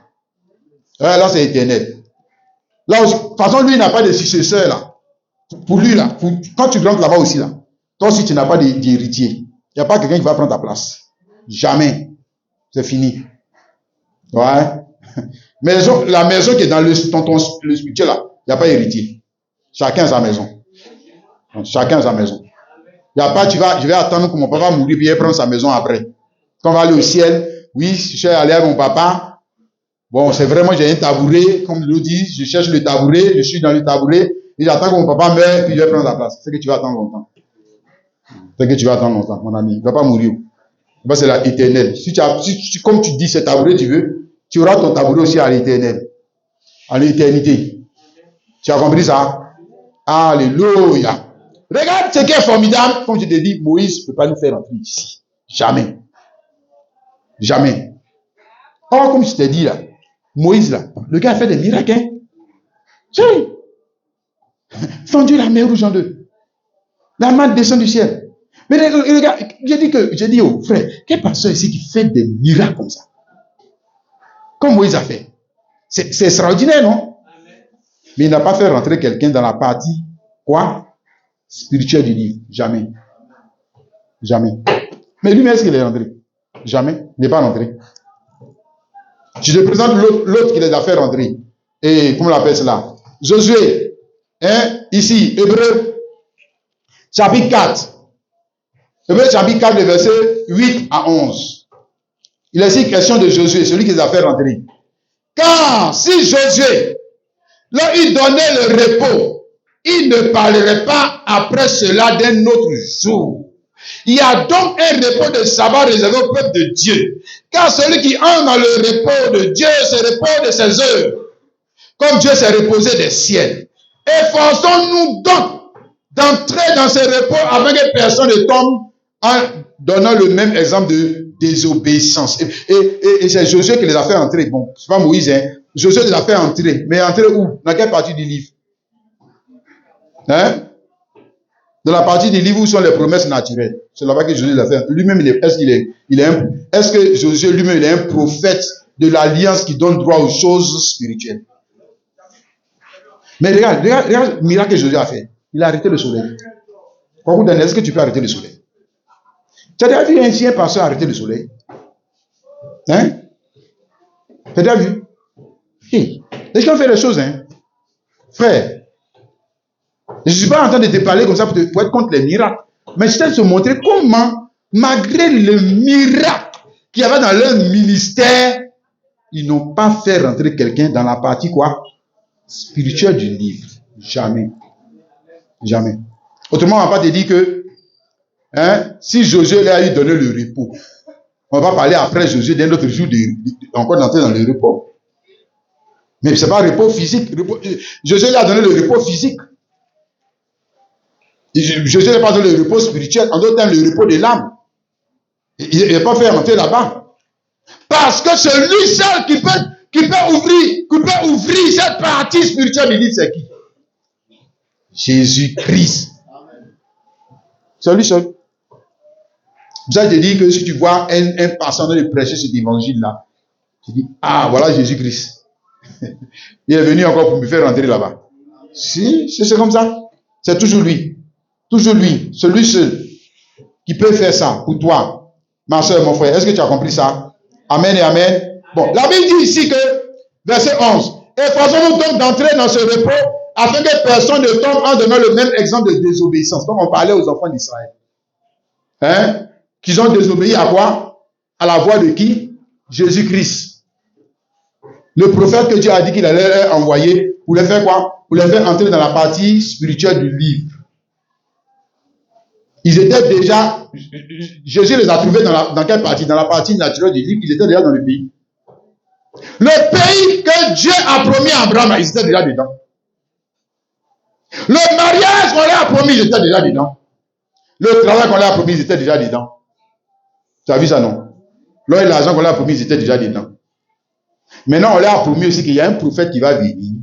Là, c'est éternel. Là, de toute façon, lui, il n'a pas de successeur là. Pour lui, là, quand tu rentres là-bas aussi, là, toi aussi, tu n'as pas d'héritier. Il n'y a pas quelqu'un qui va prendre ta place. Jamais. C'est fini. Ouais. Mais la maison qui est dans le spirituel là, il n'y a pas d'héritier. Chacun a sa maison. Chacun a sa maison. Il n'y a pas, je vais attendre que mon papa mourir puis il prendre sa maison après. Quand on va aller au ciel, oui, je suis allé à mon papa. Bon, c'est vraiment, j'ai un tabouret, comme je le dis, je cherche le tabouret, je suis dans le tabouret, Et j'attends que mon papa meure, puis je vais prendre la place. C'est que tu vas attendre longtemps. C'est que tu vas attendre longtemps, mon ami. Il ne va pas mourir. C'est l'éternel. Comme tu dis, c'est tabouret, tu veux, tu auras ton tabouret aussi à l'éternel. À l'éternité. Tu as compris ça? Alléluia. Regarde ce qui est formidable. Comme je te dis, Moïse ne peut pas nous faire entrer ici. Jamais. Jamais. Or, comme je t'ai dit là, Moïse là, le gars a fait des miracles. Hein? Oui. Fendu la mer rouge en deux. La manne descend du ciel. Mais regarde, j'ai dit au frère, quel pasteur ici qui fait des miracles comme ça? Comme Moïse a fait. C'est extraordinaire, non? Mais il n'a pas fait rentrer quelqu'un dans la partie, quoi? Spirituelle du livre. Jamais. Jamais. Mais lui-même, est-ce qu'il est rentré? Jamais. Il n'est pas rentré. Je te présente l'autre qui les a fait rentrer. Et comment on l'appelle cela? Josué. Hein? Ici, Hébreu, chapitre 4. Hébreu, chapitre 4, le verset 8 à 11. Il est ici question de Josué, celui qui les a fait rentrer. Car si Josué, là, il donnait le repos, il ne parlerait pas après cela d'un autre jour. Il y a donc un repos de sabbat réservé au peuple de Dieu. Car celui qui entre dans le repos de Dieu se repose de ses œuvres, comme Dieu s'est reposé des ciels. Efforçons-nous donc d'entrer dans ce repos afin que personne ne tombe en donnant le même exemple de désobéissance. Et c'est Josué qui les a fait entrer. Bon, c'est pas Moïse, hein. Josué les a fait entrer. Mais entrer où? Dans quelle partie du livre? Hein? Dans la partie du livre où sont les promesses naturelles. C'est là-bas que Josué les a fait entrer. Lui-même, est-ce que Josué lui-même, il est un prophète de l'alliance qui donne droit aux choses spirituelles? Mais regarde le miracle que Josué a fait. Il a arrêté le soleil. Est-ce que tu peux arrêter le soleil? Tu as déjà vu un chien pasteur arrêter le soleil? Hein? Tu as déjà vu? Hey, les gens font des choses, hein? Frère, je ne suis pas en train de te parler comme ça pour être contre les miracles. Mais je t'ai te montrer comment, malgré le miracle qu'il y avait dans leur ministère, ils n'ont pas fait rentrer quelqu'un dans la partie quoi? Spirituelle du livre. Jamais. Jamais. Autrement, on ne va pas te dire que si Josué a eu donné le repos, on va parler après Josué d'un autre jour encore d'entrer dans le repos. Mais ce n'est pas un repos physique. Josué lui a donné le repos physique. Josué n'a pas donné le repos spirituel, en d'autres termes, le repos de l'âme. Il n'a pas fait rentrer là-bas. Parce que celui seul qui peut ouvrir cette partie spirituelle du livre, c'est qui? Jésus-Christ. C'est lui seul. Vous avez dit que si tu vois un pasteur de prêcher cet évangile-là, tu dis, ah, voilà Jésus-Christ. Il est venu encore pour me faire rentrer là-bas. Si, c'est comme ça. C'est toujours lui. Toujours lui. Celui seul qui peut faire ça pour toi, ma soeur, mon frère. Est-ce que tu as compris ça? Amen et amen. Bon, la Bible dit ici que, verset 11, efforçons-nous donc d'entrer dans ce repos afin que personne ne tombe en donnant le même exemple de désobéissance. Comme on parlait aux enfants d'Israël. Hein? Qu'ils ont désobéi à quoi? À la voix de qui? Jésus-Christ. Le prophète que Dieu a dit qu'il allait envoyer pour les faire quoi? Pour les faire entrer dans la partie spirituelle du livre. Ils étaient déjà, Jésus les a trouvés dans quelle partie? Dans la partie naturelle du livre, ils étaient déjà dans le pays. Le pays que Dieu a promis à Abraham, ils étaient déjà dedans. Le mariage qu'on leur a promis, ils étaient déjà dedans. Le travail qu'on leur a promis, ils étaient déjà dedans. Tu as vu ça, non? L'or et l'argent qu'on leur a promis, ils étaient déjà dedans. Maintenant, on leur a promis aussi qu'il y a un prophète qui va venir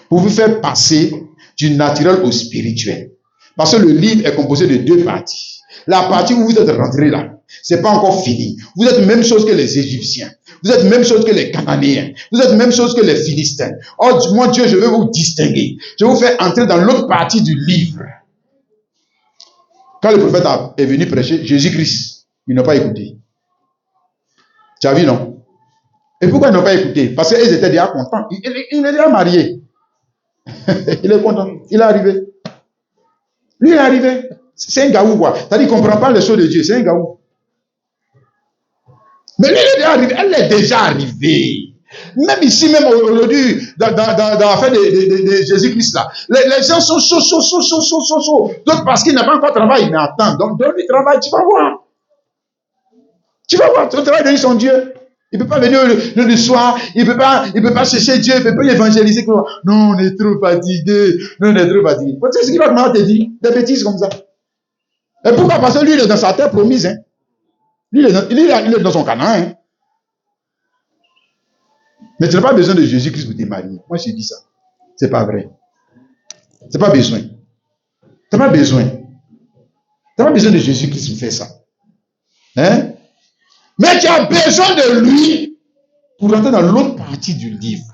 pour vous faire passer du naturel au spirituel. Parce que le livre est composé de deux parties. La partie où vous êtes rentré là, c'est pas encore fini. Vous êtes même chose que les Égyptiens. Vous êtes même chose que les Cananéens. Vous êtes même chose que les Philistins. Oh, mon Dieu, je vais vous distinguer. Je vais vous faire entrer dans l'autre partie du livre. Quand le prophète est venu prêcher Jésus-Christ, ils n'ont pas écouté. Tu as vu, non? Et pourquoi ils n'ont pas écouté? Parce qu'ils étaient déjà contents. Il est déjà marié. Il est content. Il est arrivé. Lui, il est arrivé. C'est un gaou, quoi. C'est-à-dire qu'il ne comprend pas les choses de Dieu. C'est un gaou. Mais lui, il est déjà arrivé. Elle est déjà arrivée. Même ici, même aujourd'hui, dans l'affaire de Jésus-Christ là, les gens sont chauds. Donc parce qu'il n'a pas encore travaillé, mais attends, donc donne-lui travail, tu vas voir. Tu vas voir, ton travail de son Dieu. Il ne peut pas venir le soir, il ne peut pas chercher Dieu, il ne peut pas évangéliser. Non, on est trop fatigué. C'est ce qu'il va te dire, des bêtises comme ça. Et pourquoi? Parce que lui, il est dans sa terre promise. Hein. Lui, il est dans son Canaan. Hein. Mais tu n'as pas besoin de Jésus-Christ pour te marier. Moi, je dis ça. C'est pas vrai. C'est pas besoin. Tu n'as pas besoin. Tu n'as pas besoin de Jésus-Christ pour faire ça. Hein? Mais tu as besoin de lui pour rentrer dans l'autre partie du livre.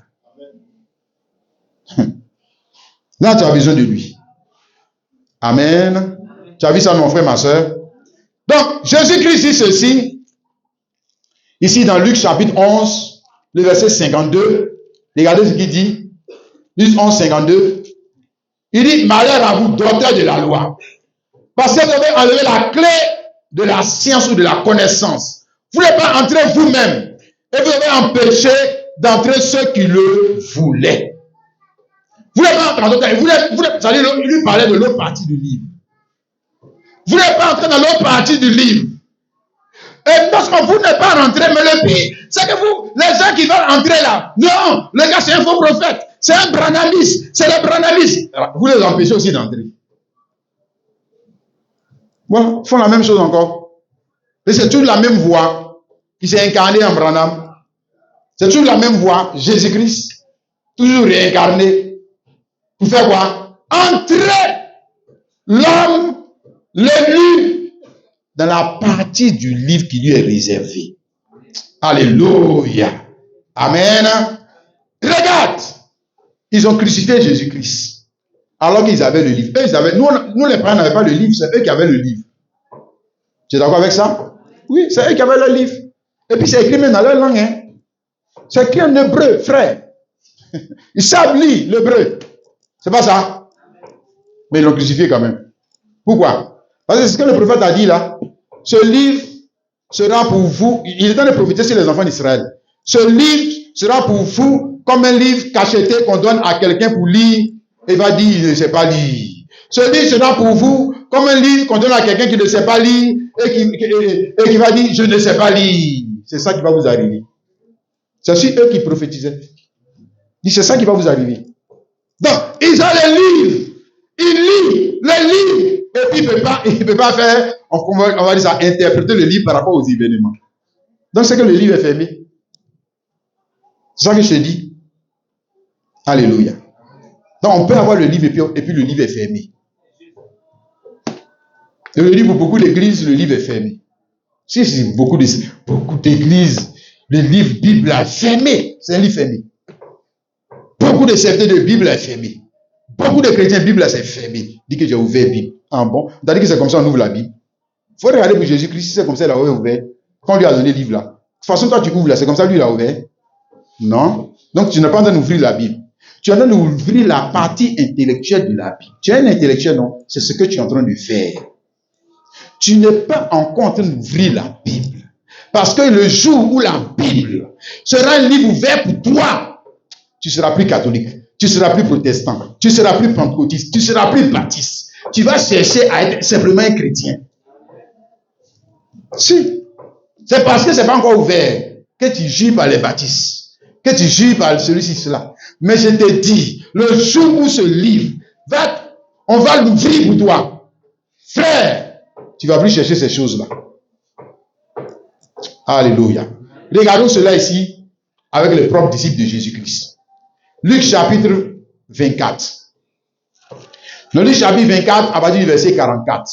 Là, tu as besoin de lui. Amen. Tu as vu ça, mon frère, ma soeur? Donc, Jésus-Christ dit ceci. Ici, dans Luc chapitre 11, le verset 52. Regardez ce qu'il dit. Luc 11, 52. Il dit, malheur à vous, docteurs de la loi. Parce que vous avez enlevé la clé de la science ou de la connaissance. Vous ne voulez pas entrer vous-même. Et vous avez empêché d'entrer ceux qui le voulaient. Vous ne voulez pas entrer. Vous allez lui parler de l'autre partie du livre. Vous ne voulez pas entrer dans l'autre partie du livre. Et parce que vous n'êtes pas rentré, mais le pire, c'est que vous, les gens qui veulent entrer là, non, le gars c'est un faux prophète, c'est un branamiste, c'est le branamiste. Alors, vous les empêchez aussi d'entrer. Voilà, ils font la même chose encore. Et c'est toujours la même voix qui s'est incarnée en Branham. C'est toujours la même voix, Jésus-Christ, toujours réincarné. Pour faire quoi? Entrer l'homme, l'élu, dans la partie du livre qui lui est réservée. Alléluia. Amen. Regarde, ils ont crucifié Jésus-Christ. Alors qu'ils avaient le livre. Nous les parents n'avaient pas le livre, c'est eux qui avaient le livre. Tu es d'accord avec ça? Oui, c'est eux qui avaient le livre. Et puis c'est écrit même dans leur langue. Hein. C'est écrit en hébreu, frère. Ils savent lire l'hébreu. C'est pas ça? Mais ils l'ont crucifié quand même. Pourquoi? Parce que c'est ce que le prophète a dit là. Ce livre sera pour vous. Il est en train de prophétiser sur les enfants d'Israël. Ce livre sera pour vous comme un livre cacheté qu'on donne à quelqu'un pour lire. Et il va dire, il ne sait pas lire. Ce livre sera pour vous comme un livre qu'on donne à quelqu'un qui ne sait pas lire et qui va dire, je ne sais pas lire. C'est ça qui va vous arriver. C'est aussi eux qui prophétisaient. C'est ça qui va vous arriver. Donc, ils ont les livres. Ils lisent les livres. Et puis, il ne peut pas faire, on va dire ça, interpréter le livre par rapport aux événements. Donc, c'est que le livre est fermé. C'est ça que je te dis. Alléluia. Donc, on peut avoir le livre et puis le livre est fermé. Et le livre, pour beaucoup d'églises, le livre est fermé. Si beaucoup d'églises, le livre Bible est fermé. C'est un livre fermé. Beaucoup de serviteurs de Bible est fermé. Beaucoup de chrétiens, Bible c'est fermé. Dit que j'ai ouvert la Bible. Ah bon? T'as dit que c'est comme ça on ouvre la Bible. Il faut regarder pour Jésus-Christ, si c'est comme ça il a ouvert. Quand on lui a donné le livre là. De toute façon, toi tu ouvres là, c'est comme ça lui il a ouvert. Non? Donc tu n'es pas en train d'ouvrir la Bible. Tu es en train d'ouvrir la partie intellectuelle de la Bible. Tu es un intellectuel, non? C'est ce que tu es en train de faire. Tu n'es pas encore en train d'ouvrir la Bible. Parce que le jour où la Bible sera un livre ouvert pour toi, tu seras plus catholique, tu seras plus protestant, tu seras plus pentecôtiste, tu seras plus baptiste. Tu vas chercher à être simplement un chrétien. Si. C'est parce que ce n'est pas encore ouvert que tu juges par les baptistes, que tu juges par celui-ci, cela. Mais je te dis, le jour où ce livre on va l'ouvrir pour toi. Frère, tu ne vas plus chercher ces choses-là. Alléluia. Regardons cela ici avec les propres disciples de Jésus-Christ. Luc chapitre 24. Le Luc chapitre 24, à partir du verset 44.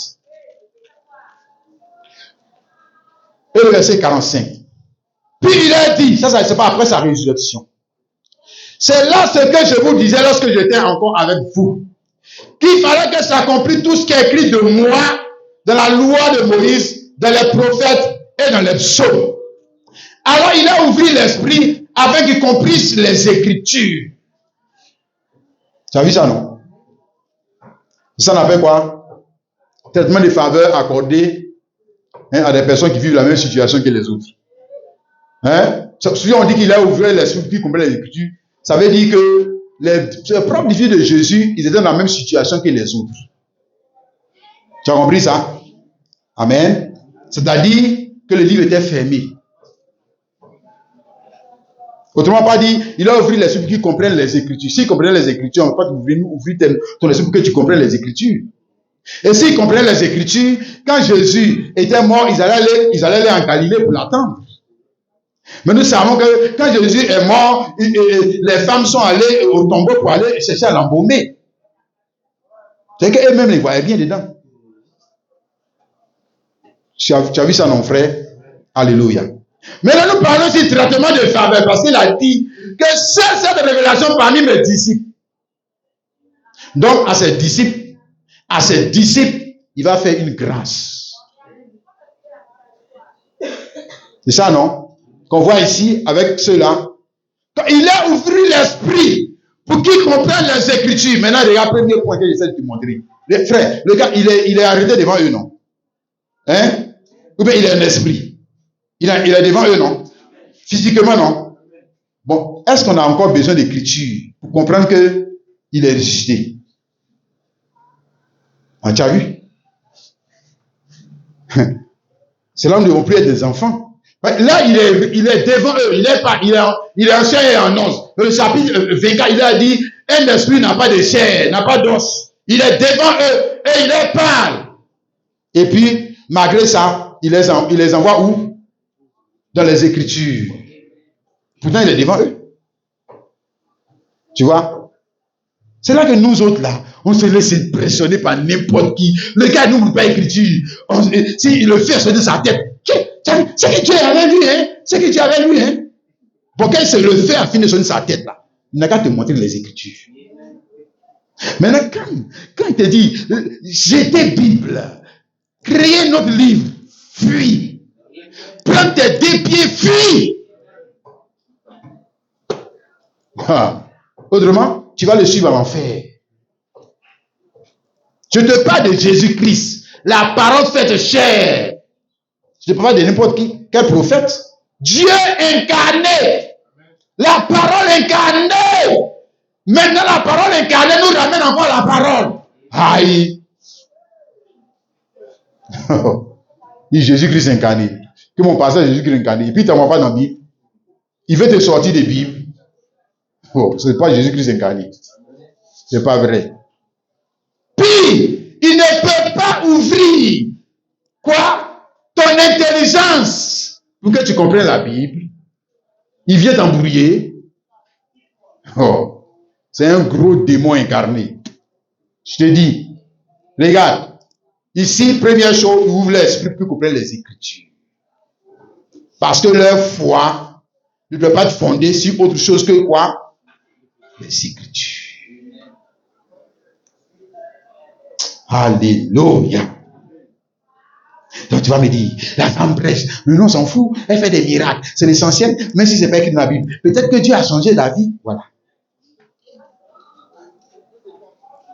Et le verset 45. Puis il a dit, ça c'est pas après sa résurrection. C'est là ce que je vous disais lorsque j'étais encore avec vous. Qu'il fallait que s'accomplisse tout ce qui est écrit de moi dans la loi de Moïse, dans les prophètes et dans les psaumes. Alors il a ouvert l'esprit afin qu'il comprisse les Écritures. Tu as vu ça, non? Ça on appelle quoi? Traitement de faveur accordé à des personnes qui vivent la même situation que les autres. Hein? Si on dit qu'il a ouvert l'esprit pour qu'il comprenne les Écritures, ça veut dire que les propres disciples de Jésus, ils étaient dans la même situation que les autres. Tu as compris ça? Amen. C'est-à-dire que le livre était fermé. Autrement pas dit, il a ouvert l'esprit pour qu'ils comprennent les Écritures. S'ils comprenaient les Écritures, on ne va pas ouvrir ton esprit pour que tu comprennes les Écritures. Et s'ils comprenaient les Écritures, quand Jésus était mort, ils allaient aller en Galilée pour l'attendre. Mais nous savons que quand Jésus est mort, les femmes sont allées au tombeau pour aller chercher à l'embaumer. C'est qu'elles-mêmes ne voyaient rien dedans. Tu as vu ça, mon frère? Alléluia. Maintenant, nous parlons du traitement de faveur, parce qu'il a dit que c'est cette révélation parmi mes disciples. Donc, à ses disciples, il va faire une grâce. C'est ça, non? Qu'on voit ici avec ceux-là. Il a ouvert l'esprit pour qu'ils comprennent les Écritures. Maintenant, regarde le premier point que j'essaie de te montrer. Les frères, le gars, il est arrêté devant eux, non? Hein? Ou bien il est un esprit. Il est devant eux, non? Physiquement, non? Bon, est-ce qu'on a encore besoin d'écriture pour comprendre qu'il est ressuscité? Ah, tu as vu? C'est là où nous ne devons plus être des enfants. Là, il est devant eux. Il est en chair et en os. Dans le chapitre 24, il a dit, un esprit n'a pas de chair, n'a pas d'os. Il est devant eux et il leur parle. Et puis, malgré ça, il les envoie où? Dans les Écritures. Pourtant, il est devant eux. Tu vois? C'est là que nous autres, là, on se laisse impressionner par n'importe qui. Le gars n'ouvre pas l'écriture. S'il le fait sonner sa tête, c'est que tu es avec lui, hein? C'est que tu es avec lui, hein? Pour qu'il se le fait à fin de sonner sa tête, là, il n'a qu'à te montrer les Écritures. Maintenant, quand il te dit, jetez Bible, créez notre livre, fuis. Prends tes 2 pieds, fuis. Autrement, tu vas le suivre à l'enfer. Je te parle de Jésus-Christ, la parole faite chair. Je ne peux pas de n'importe qui. Quel prophète? Dieu incarné. La parole incarnée. Maintenant, la parole incarnée nous ramène encore à la parole. Aïe. Dit Jésus-Christ incarné. Que mon passage Jésus-Christ incarné. Et puis, tu n'en vas pas dans la Bible. Il veut te sortir des Bibles. Oh, ce n'est pas Jésus-Christ incarné. Ce n'est pas vrai. Puis, il ne peut pas ouvrir quoi? Ton intelligence pour que tu comprennes la Bible. Il vient t'embrouiller. Oh, c'est un gros démon incarné. Je te dis, regarde, ici, première chose, ils ouvrent l'esprit pour comprendre les Écritures. Parce que leur foi ne doit pas être fondée sur autre chose que quoi? Les Écritures. Alléluia. Donc tu vas me dire, la femme prêche, le nom s'en fout, elle fait des miracles, c'est l'essentiel, même si c'est pas écrit dans la Bible. Peut-être que Dieu a changé la vie, voilà.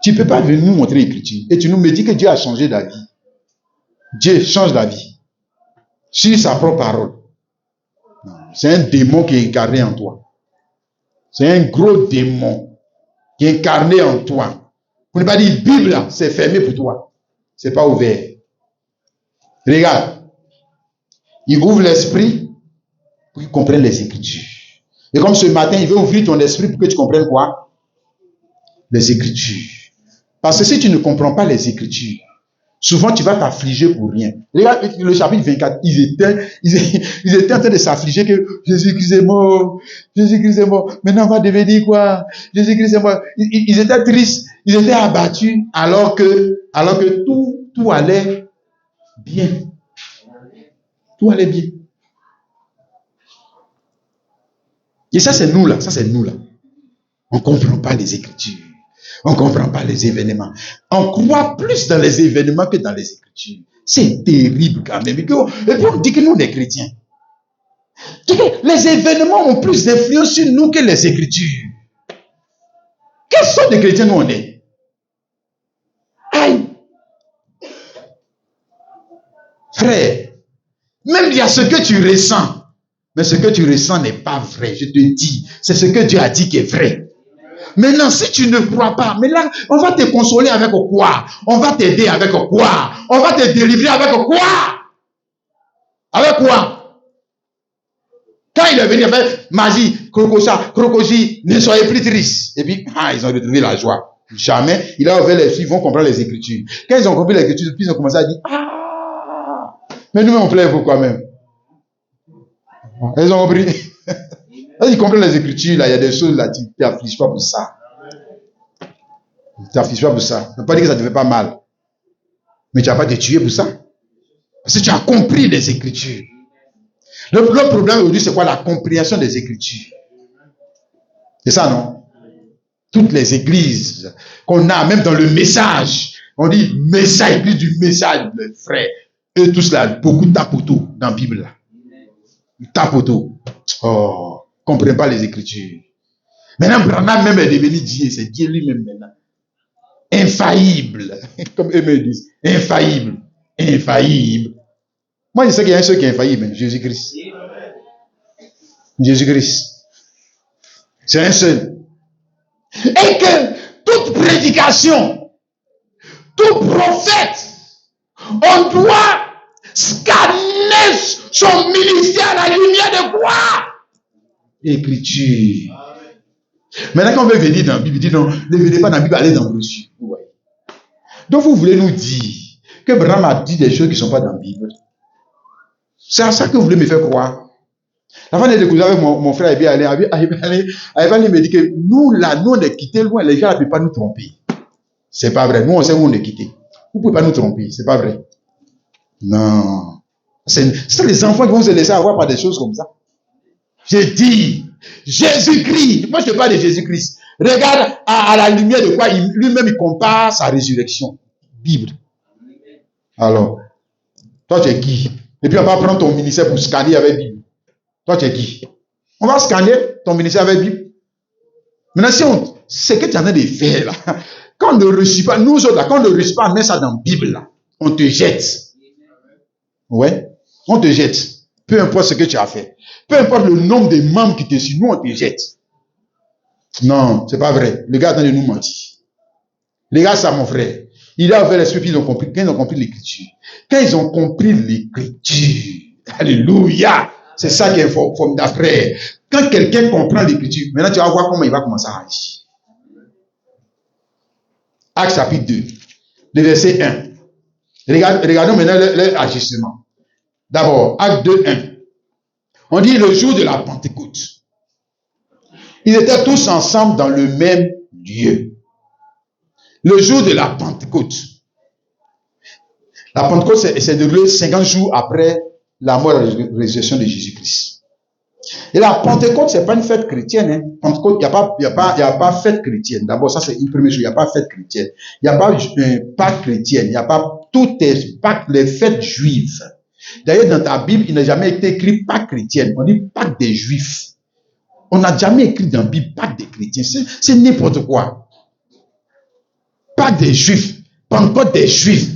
Tu ne peux pas venir nous montrer l'écriture et tu nous me dis que Dieu a changé la vie. Dieu change la vie sur sa propre parole. C'est un démon qui est incarné en toi. C'est un gros démon qui est incarné en toi. Pour ne pas dire Bible, c'est fermé pour toi. C'est pas ouvert. Regarde. Il ouvre l'esprit pour qu'il comprenne les Écritures. Et comme ce matin, il veut ouvrir ton esprit pour que tu comprennes quoi? Les Écritures. Parce que si tu ne comprends pas les Écritures, souvent tu vas t'affliger pour rien. Regarde le chapitre 24, ils étaient en train de s'affliger que Jésus-Christ est mort. Jésus-Christ est mort. Maintenant on va devenir quoi? Jésus-Christ est mort. Ils étaient tristes, ils étaient abattus alors que tout allait bien. Tout allait bien. Et ça c'est nous là, On ne comprend pas les Écritures. On ne comprend pas les événements. On croit plus dans les événements que dans les Écritures. C'est terrible quand même. Et puis on dit que nous, on est chrétiens. Les événements ont plus d'influence sur nous que les Écritures. Quelle sorte de chrétiens nous on est? Aïe! Frère, même il y a ce que tu ressens. Mais ce que tu ressens n'est pas vrai. Je te dis, c'est ce que Dieu a dit qui est vrai. Maintenant, si tu ne crois pas, mais là, on va te consoler avec quoi? On va t'aider avec quoi? On va te délivrer avec quoi? Avec quoi? Quand il est venu avec magie, crocosi, ne soyez plus tristes. Et puis, ils ont retrouvé la joie. Jamais. Il a ouvert les yeux, ils vont comprendre les Écritures. Quand ils ont compris les Écritures, puis ils ont commencé à dire, mais nous, on plaît vous quand même. Ils ont compris. Ils comprennent les Écritures, là, il y a des choses là, tu t'affliges pas pour ça. Tu t'affliges pas pour ça. Ça ne veut pas dire que ça ne te fait pas mal. Mais tu n'as pas te tuer pour ça. Parce que tu as compris les Écritures. Le problème aujourd'hui, c'est quoi? La compréhension des Écritures. C'est ça, non? Toutes les églises qu'on a, même dans le message, on dit message, église du message, les frères. Eux tous là, beaucoup tapent autour dans la Bible. Là. Ils tapent autour. Oh, ils ne comprennent pas les Écritures. Maintenant, Branham même est devenu Dieu. C'est Dieu lui-même maintenant. Infaillible. Comme eux me disent. Infaillible. Infaillible. Moi, je sais qu'il y a un seul qui est infaillible. Jésus-Christ. Jésus-Christ. C'est un seul. Et que toute prédication, tout prophète, on doit scanner son ministère à la lumière de quoi? Écriture. Maintenant, quand on veut venir dans la Bible, il dit non, ne venez pas dans la Bible, allez dans le reçu. Ouais. Donc, vous voulez nous dire que Branham a dit des choses qui ne sont pas dans la Bible. C'est à ça que vous voulez me faire croire. La fin de découvrir avec mon frère il me dit que nous, là, nous, on est quittés loin. Les gens ne peuvent pas nous tromper. C'est pas vrai. Nous, on sait où on est quittés. Vous ne pouvez pas nous tromper. C'est pas vrai. Non. C'est les enfants qui vont se laisser avoir par des choses comme ça. J'ai dit, Jésus-Christ. Moi, je te parle de Jésus-Christ. Regarde à la lumière de quoi lui-même il compare sa résurrection. Bible. Alors, toi, tu es qui? Et puis, on va prendre ton ministère pour scanner avec Bible. Toi, tu es qui? On va scanner ton ministère avec Bible. Maintenant, c'est ce que tu es en train de faire là. Quand on ne reçoit pas, nous autres là, quand on ne reçoit pas, on met ça dans la Bible là. On te jette. Ouais. On te jette. Peu importe ce que tu as fait. Peu importe le nombre de membres qui te suivent, nous on te jette. Non, c'est pas vrai. Les gars attendent de nous mentir. Les gars, ça mon frère. Il a ouvert l'esprit, puis ils ont compris. Quand ils ont compris l'écriture. Quand ils ont compris l'écriture. Alléluia. C'est ça qui est formidable, frère. Quand quelqu'un comprend l'écriture, maintenant tu vas voir comment il va commencer à agir. Acte chapitre 2, le verset 1. Regardons maintenant l'agissement. D'abord, acte 2, 1. On dit le jour de la Pentecôte. Ils étaient tous ensemble dans le même lieu. Le jour de la Pentecôte. La Pentecôte s'est déroulée 50 jours après la mort et la résurrection de Jésus-Christ. Et la Pentecôte, ce n'est pas une fête chrétienne. Hein. Pentecôte, il n'y a pas fête chrétienne. D'abord, ça c'est une première chose. Il n'y a pas fête chrétienne. Il n'y a pas Pâques chrétienne. Il n'y a pas toutes les fêtes juives. D'ailleurs, dans ta Bible, il n'a jamais été écrit Pâques chrétienne. On dit Pâques des Juifs. On n'a jamais écrit dans la Bible Pâques des chrétiens. C'est n'importe quoi. Pâques des Juifs. Pentecôte des Juifs.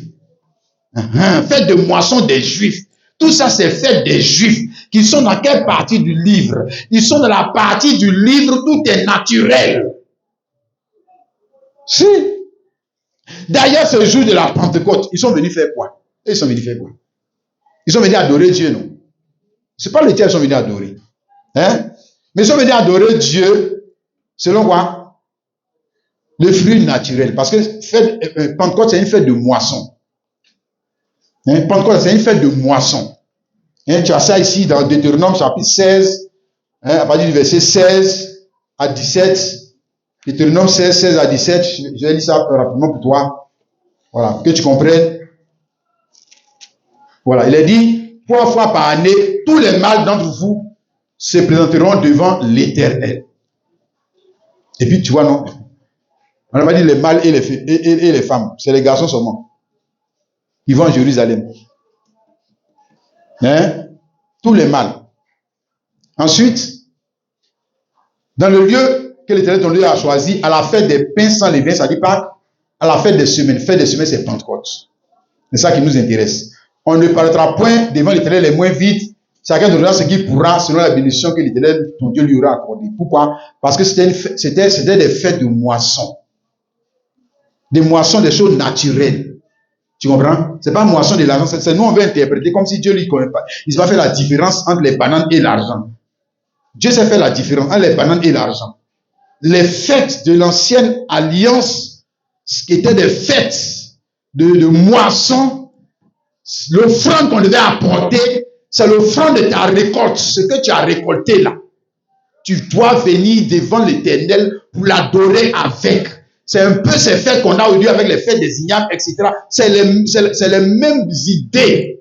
Fête de moisson des Juifs. Tout ça, c'est fait des Juifs qui sont dans quelle partie du livre? Ils sont dans la partie du livre, tout est naturel. Si. D'ailleurs, ce jour de la Pentecôte, ils sont venus faire quoi? Ils sont venus faire quoi? Ils sont venus adorer Dieu, non? Ce n'est pas le tiers qu'ils sont venus adorer. Hein? Mais ils sont venus adorer Dieu selon quoi? Le fruit naturel. Parce que Pentecôte, c'est une fête de moisson. Hein? Pentecôte, c'est une fête de moisson. Hein? Tu as ça ici dans Deutéronome chapitre 16, hein? À partir du verset 16 à 17. Deutéronome 16, 16 à 17. Je vais lire ça rapidement pour toi. Voilà, que tu comprennes. Voilà, il est dit, 3 fois par année, tous les mâles d'entre vous se présenteront devant l'Éternel. Et puis, tu vois, non? On n'a pas dit les mâles et les femmes. C'est les garçons seulement. Ils vont à Jérusalem. Hein? Tous les mâles. Ensuite, dans le lieu que l'Éternel ton Dieu a choisi, à la fête des pains sans levain, ça dit pas à la fête des semaines. Fête des semaines, c'est Pentecôte. C'est ça qui nous intéresse. On ne paraîtra point devant l'Éternel les mains vides, Chacun donnera ce qu'il pourra selon la bénédiction que l'Éternel, ton Dieu, lui aura accordée. Pourquoi? Parce que c'était des fêtes de moisson. Des moissons, des choses naturelles. Tu comprends? C'est pas moisson de l'argent. C'est nous, on veut interpréter comme si Dieu ne connaît pas. Il va faire la différence entre les bananes et l'argent. Dieu sait faire la différence entre les bananes et l'argent. Les fêtes de l'ancienne alliance, qui étaient des fêtes de moisson, l'offrande qu'on devait apporter, c'est l'offrande de ta récolte, ce que tu as récolté là. Tu dois venir devant l'Éternel pour l'adorer avec. C'est un peu ces fêtes qu'on a aujourd'hui avec les fêtes des ignames, etc. C'est les mêmes idées.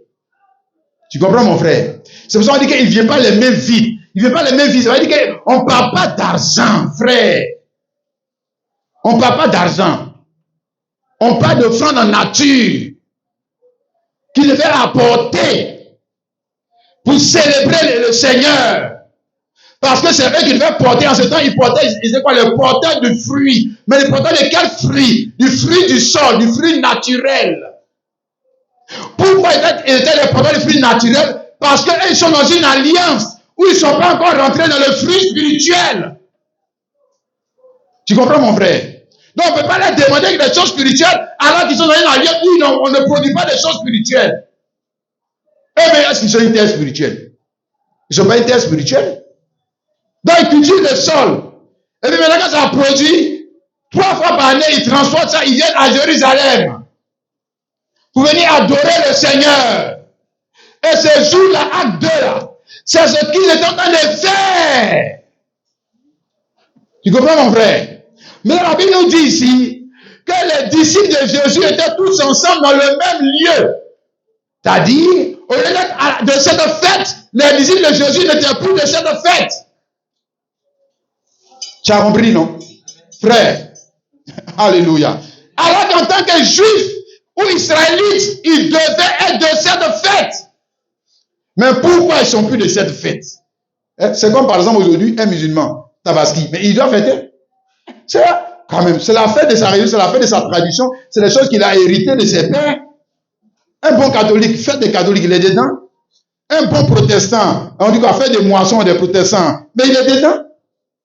Tu comprends, mon frère? C'est pour ça qu'on dit qu'il ne vient pas les mêmes vides. Il ne vient pas les mêmes vides. Ça veut dire qu'on ne parle pas d'argent, frère. On ne parle pas d'argent. On parle d'offrande en nature qu'il devait apporter pour célébrer le Seigneur. Parce que c'est eux qui devaient porter en ce temps, ils étaient quoi? Les porteurs de fruits. Mais les porteurs de quel fruit? Du fruit du sol, du fruit naturel. Pourquoi ils étaient les porteurs de fruits naturels? Parce qu'ils sont dans une alliance où ils ne sont pas encore rentrés dans le fruit spirituel. Tu comprends, mon frère? Donc on ne peut pas leur demander des choses spirituelles alors qu'ils sont dans une alliance où on ne produit pas des choses spirituelles. Eh bien, est-ce qu'ils sont une terre spirituelle? Ils ne sont pas une terre spirituelle. Donc, ils cultivent le sol. Et puis maintenant, quand ça produit, 3 fois par année, ils transportent ça, ils viennent à Jérusalem pour venir adorer le Seigneur. Et ce jour-là, acte 2 là, c'est ce qu'ils étaient en train de faire. Tu comprends, mon frère? Mais la Bible nous dit ici que les disciples de Jésus étaient tous ensemble dans le même lieu. C'est-à-dire, au lieu de cette fête, les disciples de Jésus n'étaient plus de cette fête. Tu as compris, non? Frère. Alléluia. Alors qu'en tant que juif ou israélite, ils devaient être de cette fête. Mais pourquoi ils ne sont plus de cette fête? C'est comme par exemple aujourd'hui, un musulman, Tabaski. Mais il doit fêter. C'est quand même, c'est la fête de sa religion, c'est la fête de sa tradition, c'est les choses qu'il a héritées de ses pères. Un bon catholique, fête des catholiques, il est dedans. Un bon protestant, on dit qu'on fait des moissons des protestants, mais il est dedans.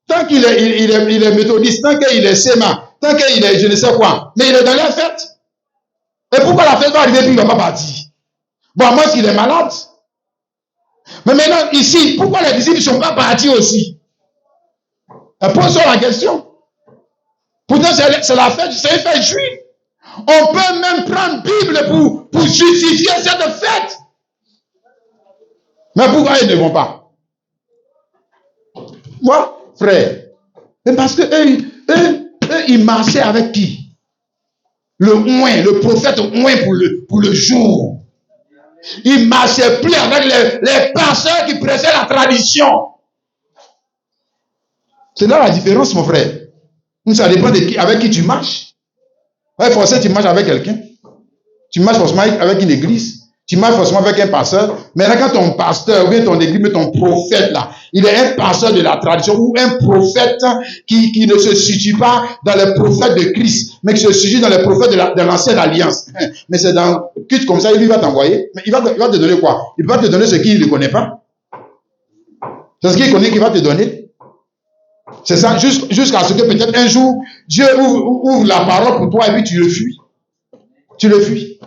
Tant qu'il est méthodiste, tant qu'il est séma, tant qu'il est je ne sais quoi, mais il est dans la fête. Et pourquoi la fête va arriver et il ne va pas partir? Bon, moi, est-ce qu'il est malade? Mais maintenant, ici, pourquoi les disciples ne sont pas partis aussi? Pose-toi la question. Pourtant, c'est la fête, c'est une fête juive. On peut même prendre Bible pour justifier cette fête. Mais pourquoi ils ne vont pas? Moi, frère, mais parce que eux, ils marchaient avec qui? Le oint, le prophète oint pour le jour. Ils ne marchaient plus avec les pasteurs qui prêchaient la tradition. C'est là la différence, mon frère. Ça dépend avec qui tu marches. Ouais, forcément, tu marches avec quelqu'un. Tu marches forcément avec une église. Tu marches forcément avec un pasteur. Mais là, quand ton pasteur, ou bien ton église, mais ton prophète, là, il est un pasteur de la tradition, ou un prophète qui ne se situe pas dans les prophètes de Christ, mais qui se situe dans les prophètes de l'ancienne alliance. Mais c'est dans culte comme ça, il va t'envoyer. Mais il va te donner quoi? Il va te donner ce qu'il ne connaît pas. C'est ce qu'il connaît qu'il va te donner. C'est ça, jusqu'à ce que peut-être un jour, Dieu ouvre la parole pour toi et puis tu le fuis. Tu le fuis.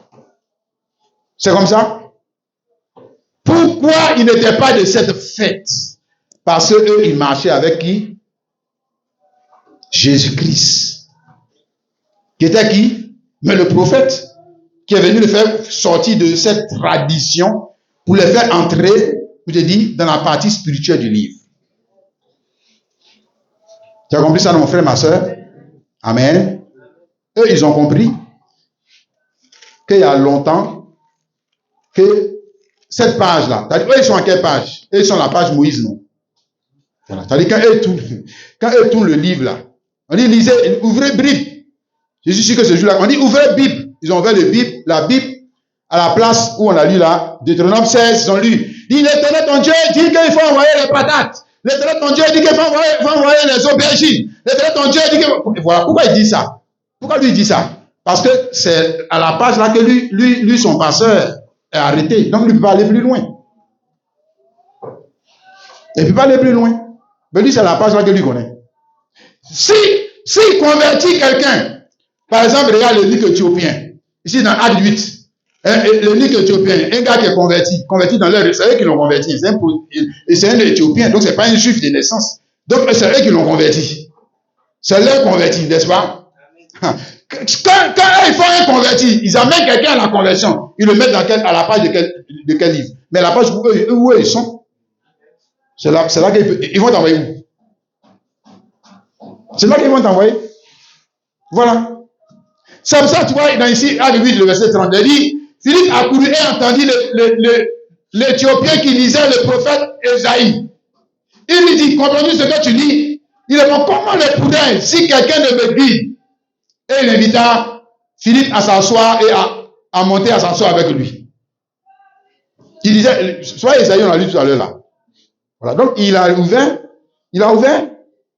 C'est comme ça. Pourquoi ils n'étaient pas de cette fête? Parce qu'eux, ils marchaient avec qui? Jésus-Christ. Qui était qui? Mais le prophète qui est venu les faire sortir de cette tradition pour les faire entrer, je te dis, dans la partie spirituelle du livre. Tu as compris ça, mon frère, ma soeur? Amen. Eux, ils ont compris qu'il y a longtemps que cette page-là, eux, ils sont à quelle page? Eux, ils sont à la page Moïse, non? Voilà. C'est-à-dire quand eux tournent le livre, là, on dit, lisez, ouvrez Bible. Je suis sûr que ce jour-là, on dit, ouvrez Bible. Ils ont ouvert la Bible, à la place où on a lu là, Deutéronome 16, ils ont lu. Dit, l'Éternel ton Dieu dit qu'il faut envoyer les patates. L'Éternel ton Dieu dit qu'il faut envoyer les aubergines. L'Éternel ton Dieu dit que... Voilà. Pourquoi il dit ça? Pourquoi lui il dit ça? Parce que c'est à la page là que lui son pasteur est arrêté. Donc, lui ne peut pas aller plus loin. Il ne peut pas aller plus loin. Mais lui, c'est la page là que lui connaît. Si convertit quelqu'un, par exemple, regarde le Nique éthiopien, ici dans Acte 8, hein, le Nique éthiopien, un gars qui est converti dans leur... C'est eux qui l'ont converti. Et c'est un Éthiopien, donc c'est pas un juif de naissance. Donc c'est eux qui l'ont converti. C'est leur converti, n'est-ce pas? Quand ils font un converti, ils amènent quelqu'un à la conversion, ils le mettent à la page de quel livre? Mais la page où ils sont, c'est là qu'ils vont t'envoyer où? C'est là qu'ils vont t'envoyer. Voilà. C'est pour ça, tu vois, dans ici, Acte 8, le verset 30, il dit, Philippe a couru et entendit l'Éthiopien qui lisait le prophète Ésaïe. Il lui dit, comprends-tu ce que tu lis? Il dit, bon, comment le pourrais si quelqu'un ne me guide? Et il invita Philippe à s'asseoir et à monter à s'asseoir avec lui. Il disait, soit Ésaïe, on l'a lu tout à l'heure là. Voilà, donc il a ouvert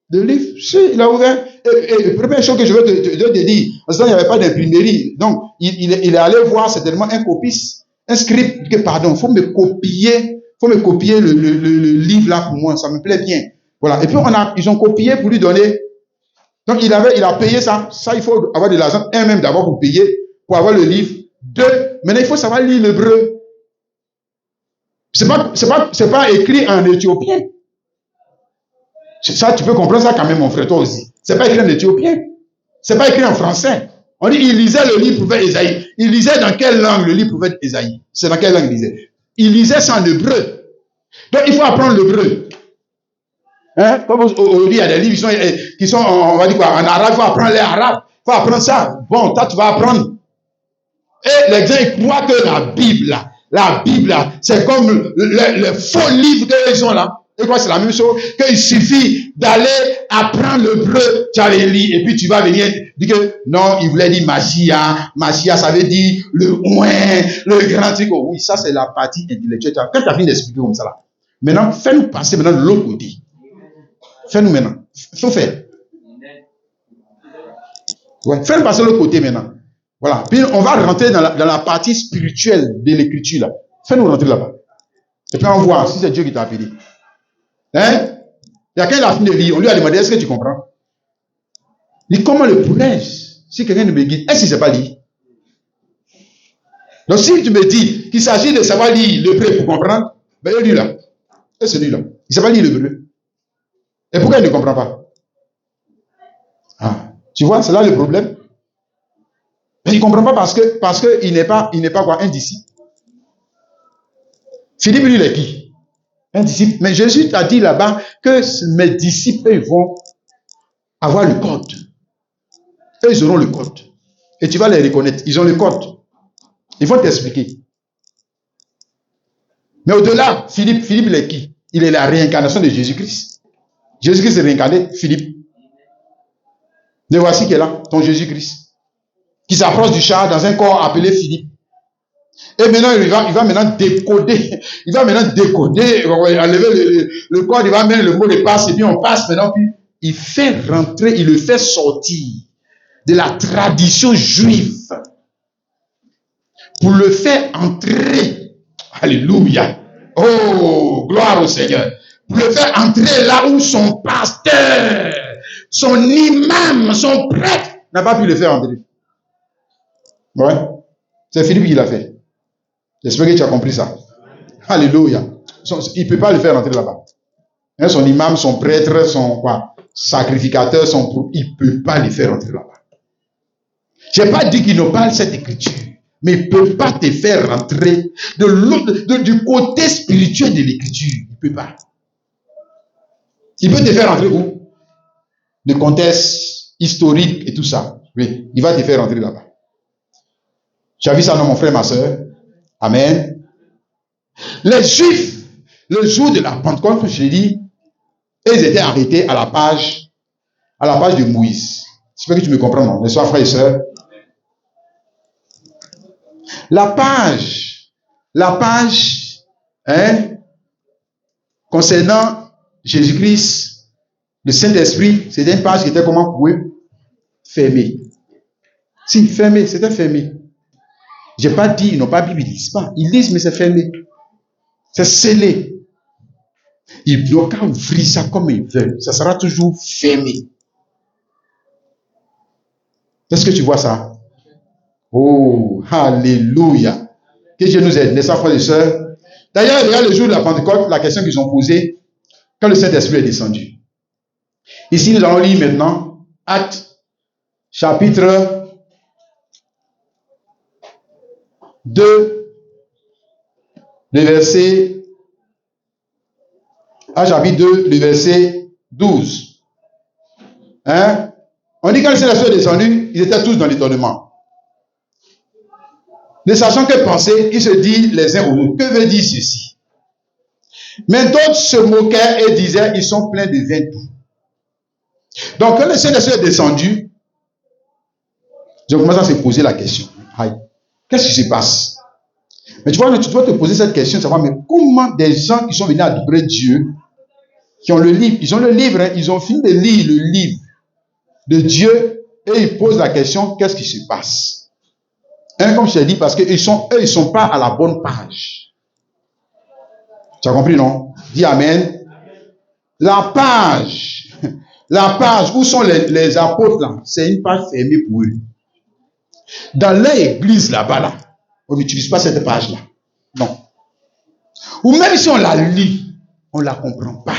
le livre, si, il a ouvert. Et la première chose que je veux te dire, parce qu'il n'y avait pas d'imprimerie, donc il est allé voir certainement un copiste, un script, que pardon, il faut me copier le livre là pour moi, ça me plaît bien. Voilà, et puis ils ont copié pour lui donner. Donc il a payé ça, il faut avoir de l'argent, un même d'abord pour payer, pour avoir le livre. Deux, maintenant il faut savoir lire l'hébreu. C'est pas écrit en éthiopien. Ça, tu peux comprendre ça quand même, mon frère, toi aussi. C'est pas écrit en éthiopien. C'est pas écrit en français. On dit, il lisait le livre prophète Ésaïe. Il lisait dans quelle langue le livre prophète Ésaïe? C'est dans quelle langue il lisait? Il lisait ça en hébreu. Donc, il faut apprendre l'hébreu. Hein? Comme aujourd'hui, il y a des livres qui sont on va dire quoi, en arabe, il faut apprendre les arabes. Il faut apprendre ça. Bon, toi, tu vas apprendre. Et les gens, ils croient que la Bible, c'est comme le faux livre qu'ils ont là. Et quoi, c'est la même chose, qu'il suffit d'aller apprendre l'hébreu, tu vas lire, et puis tu vas venir dire que non, il voulait dire Machia, ça veut dire le oin, le grand truc. Oh, oui, ça c'est la partie intellectuelle. Quand tu as fini d'expliquer comme ça là, maintenant, fais-nous passer maintenant de l'autre côté. Fais-nous maintenant. Faut faire. Ouais, fais-nous passer de l'autre côté maintenant. Voilà. Puis on va rentrer dans la partie spirituelle de l'écriture là. Fais-nous rentrer là-bas. Et puis on voit si c'est Dieu qui t'a appelé. Hein? Il y a quelqu'un qui a fini de lire, on lui a demandé, est-ce que tu comprends? Il dit, comment le pourrais-je si quelqu'un ne me guide? Est-ce qu'il ne sait pas lire? Donc si tu me dis qu'il s'agit de savoir lire l'hébreu pour comprendre, ben il est lui là. Et c'est lui là. Il ne sait pas lire l'hébreu. Et pourquoi il ne comprend pas? Ah, tu vois, c'est là le problème. Mais il ne comprend pas parce qu'il n'est pas quoi, un disciple. Philippe, lui, il est qui? Un disciple. Mais Jésus t'a dit là-bas que mes disciples, ils vont avoir le code. Eux, ils auront le code. Et tu vas les reconnaître. Ils ont le code. Ils vont t'expliquer. Mais au-delà, Philippe, il est qui? Il est la réincarnation de Jésus-Christ. Jésus-Christ est réincarné, Philippe. Le voici qui est là, ton Jésus-Christ. Qui s'approche du char dans un corps appelé Philippe. Et maintenant, il va maintenant décoder. Il va maintenant décoder, enlever le code, il va mettre le mot de passe, et puis on passe maintenant, puis il fait rentrer, il le fait sortir de la tradition juive pour le faire entrer. Alléluia. Oh, gloire au Seigneur. Pour le faire entrer là où son pasteur, son imam, son prêtre n'a pas pu le faire entrer. Ouais. C'est Philippe qui l'a fait. J'espère que tu as compris ça. Alléluia. Il ne peut pas le faire entrer là-bas. Hein, son imam, son prêtre, son sacrificateur, il ne peut pas le faire entrer là-bas. Je n'ai pas dit qu'il ne parle cette écriture, mais il ne peut pas te faire rentrer du côté spirituel de l'écriture. Il ne peut pas. Il peut te faire rentrer où? Le contexte historique et tout ça. Oui, il va te faire rentrer là-bas. Tu as vu ça, non, mon frère, ma soeur? Amen. Les Juifs, le jour de la Pentecôte, comme je l'ai dit, ils étaient arrêtés à la page de Moïse. J'espère que tu me comprends, non? Les soeurs, frères et sœurs. La page, concernant Jésus-Christ, le Saint-Esprit, c'était une page qui était comment pour eux? Fermée. Si, fermée, c'était fermé. Je n'ai pas dit, ils n'ont pas Bible, ils ne lisent pas. Ils lisent, mais c'est fermé. C'est scellé. Ils n'ont qu'à ouvrir ça comme ils veulent. Ça sera toujours fermé. Est-ce que tu vois ça? Oh, alléluia. Que Dieu nous aide, n'est-ce pas, frères et sœurs? D'ailleurs, regarde le jour de la Pentecôte, la question qu'ils ont posée, quand le Saint-Esprit est descendu. Ici, nous allons lire maintenant Actes, chapitre 2, le verset, Actes chapitre 2, le verset 12. Hein? On dit quand le Saint-Esprit est descendu, ils étaient tous dans l'étonnement. Ne sachant que penser, ils se disent les uns aux autres, que veut dire ceci? Mais d'autres se moquaient et disaient, ils sont pleins de vin doux. Donc, quand le Saint-Esprit est descendu, je commence à se poser la question. Aïe, qu'est-ce qui se passe? Mais tu vois, tu dois te poser cette question, savoir, mais comment des gens qui sont venus adorer Dieu, qui ont le livre, ils ont le livre, hein, ils ont fini de lire le livre de Dieu, et ils posent la question, qu'est-ce qui se passe? Hein, comme je t'ai dit, parce qu'ils ils sont pas à la bonne page. Tu as compris, non? Dis Amen. La page où sont les apôtres, là, c'est une page fermée pour eux. Dans leur église, là-bas, là, on n'utilise pas cette page-là. Non. Ou même si on la lit, on ne la comprend pas.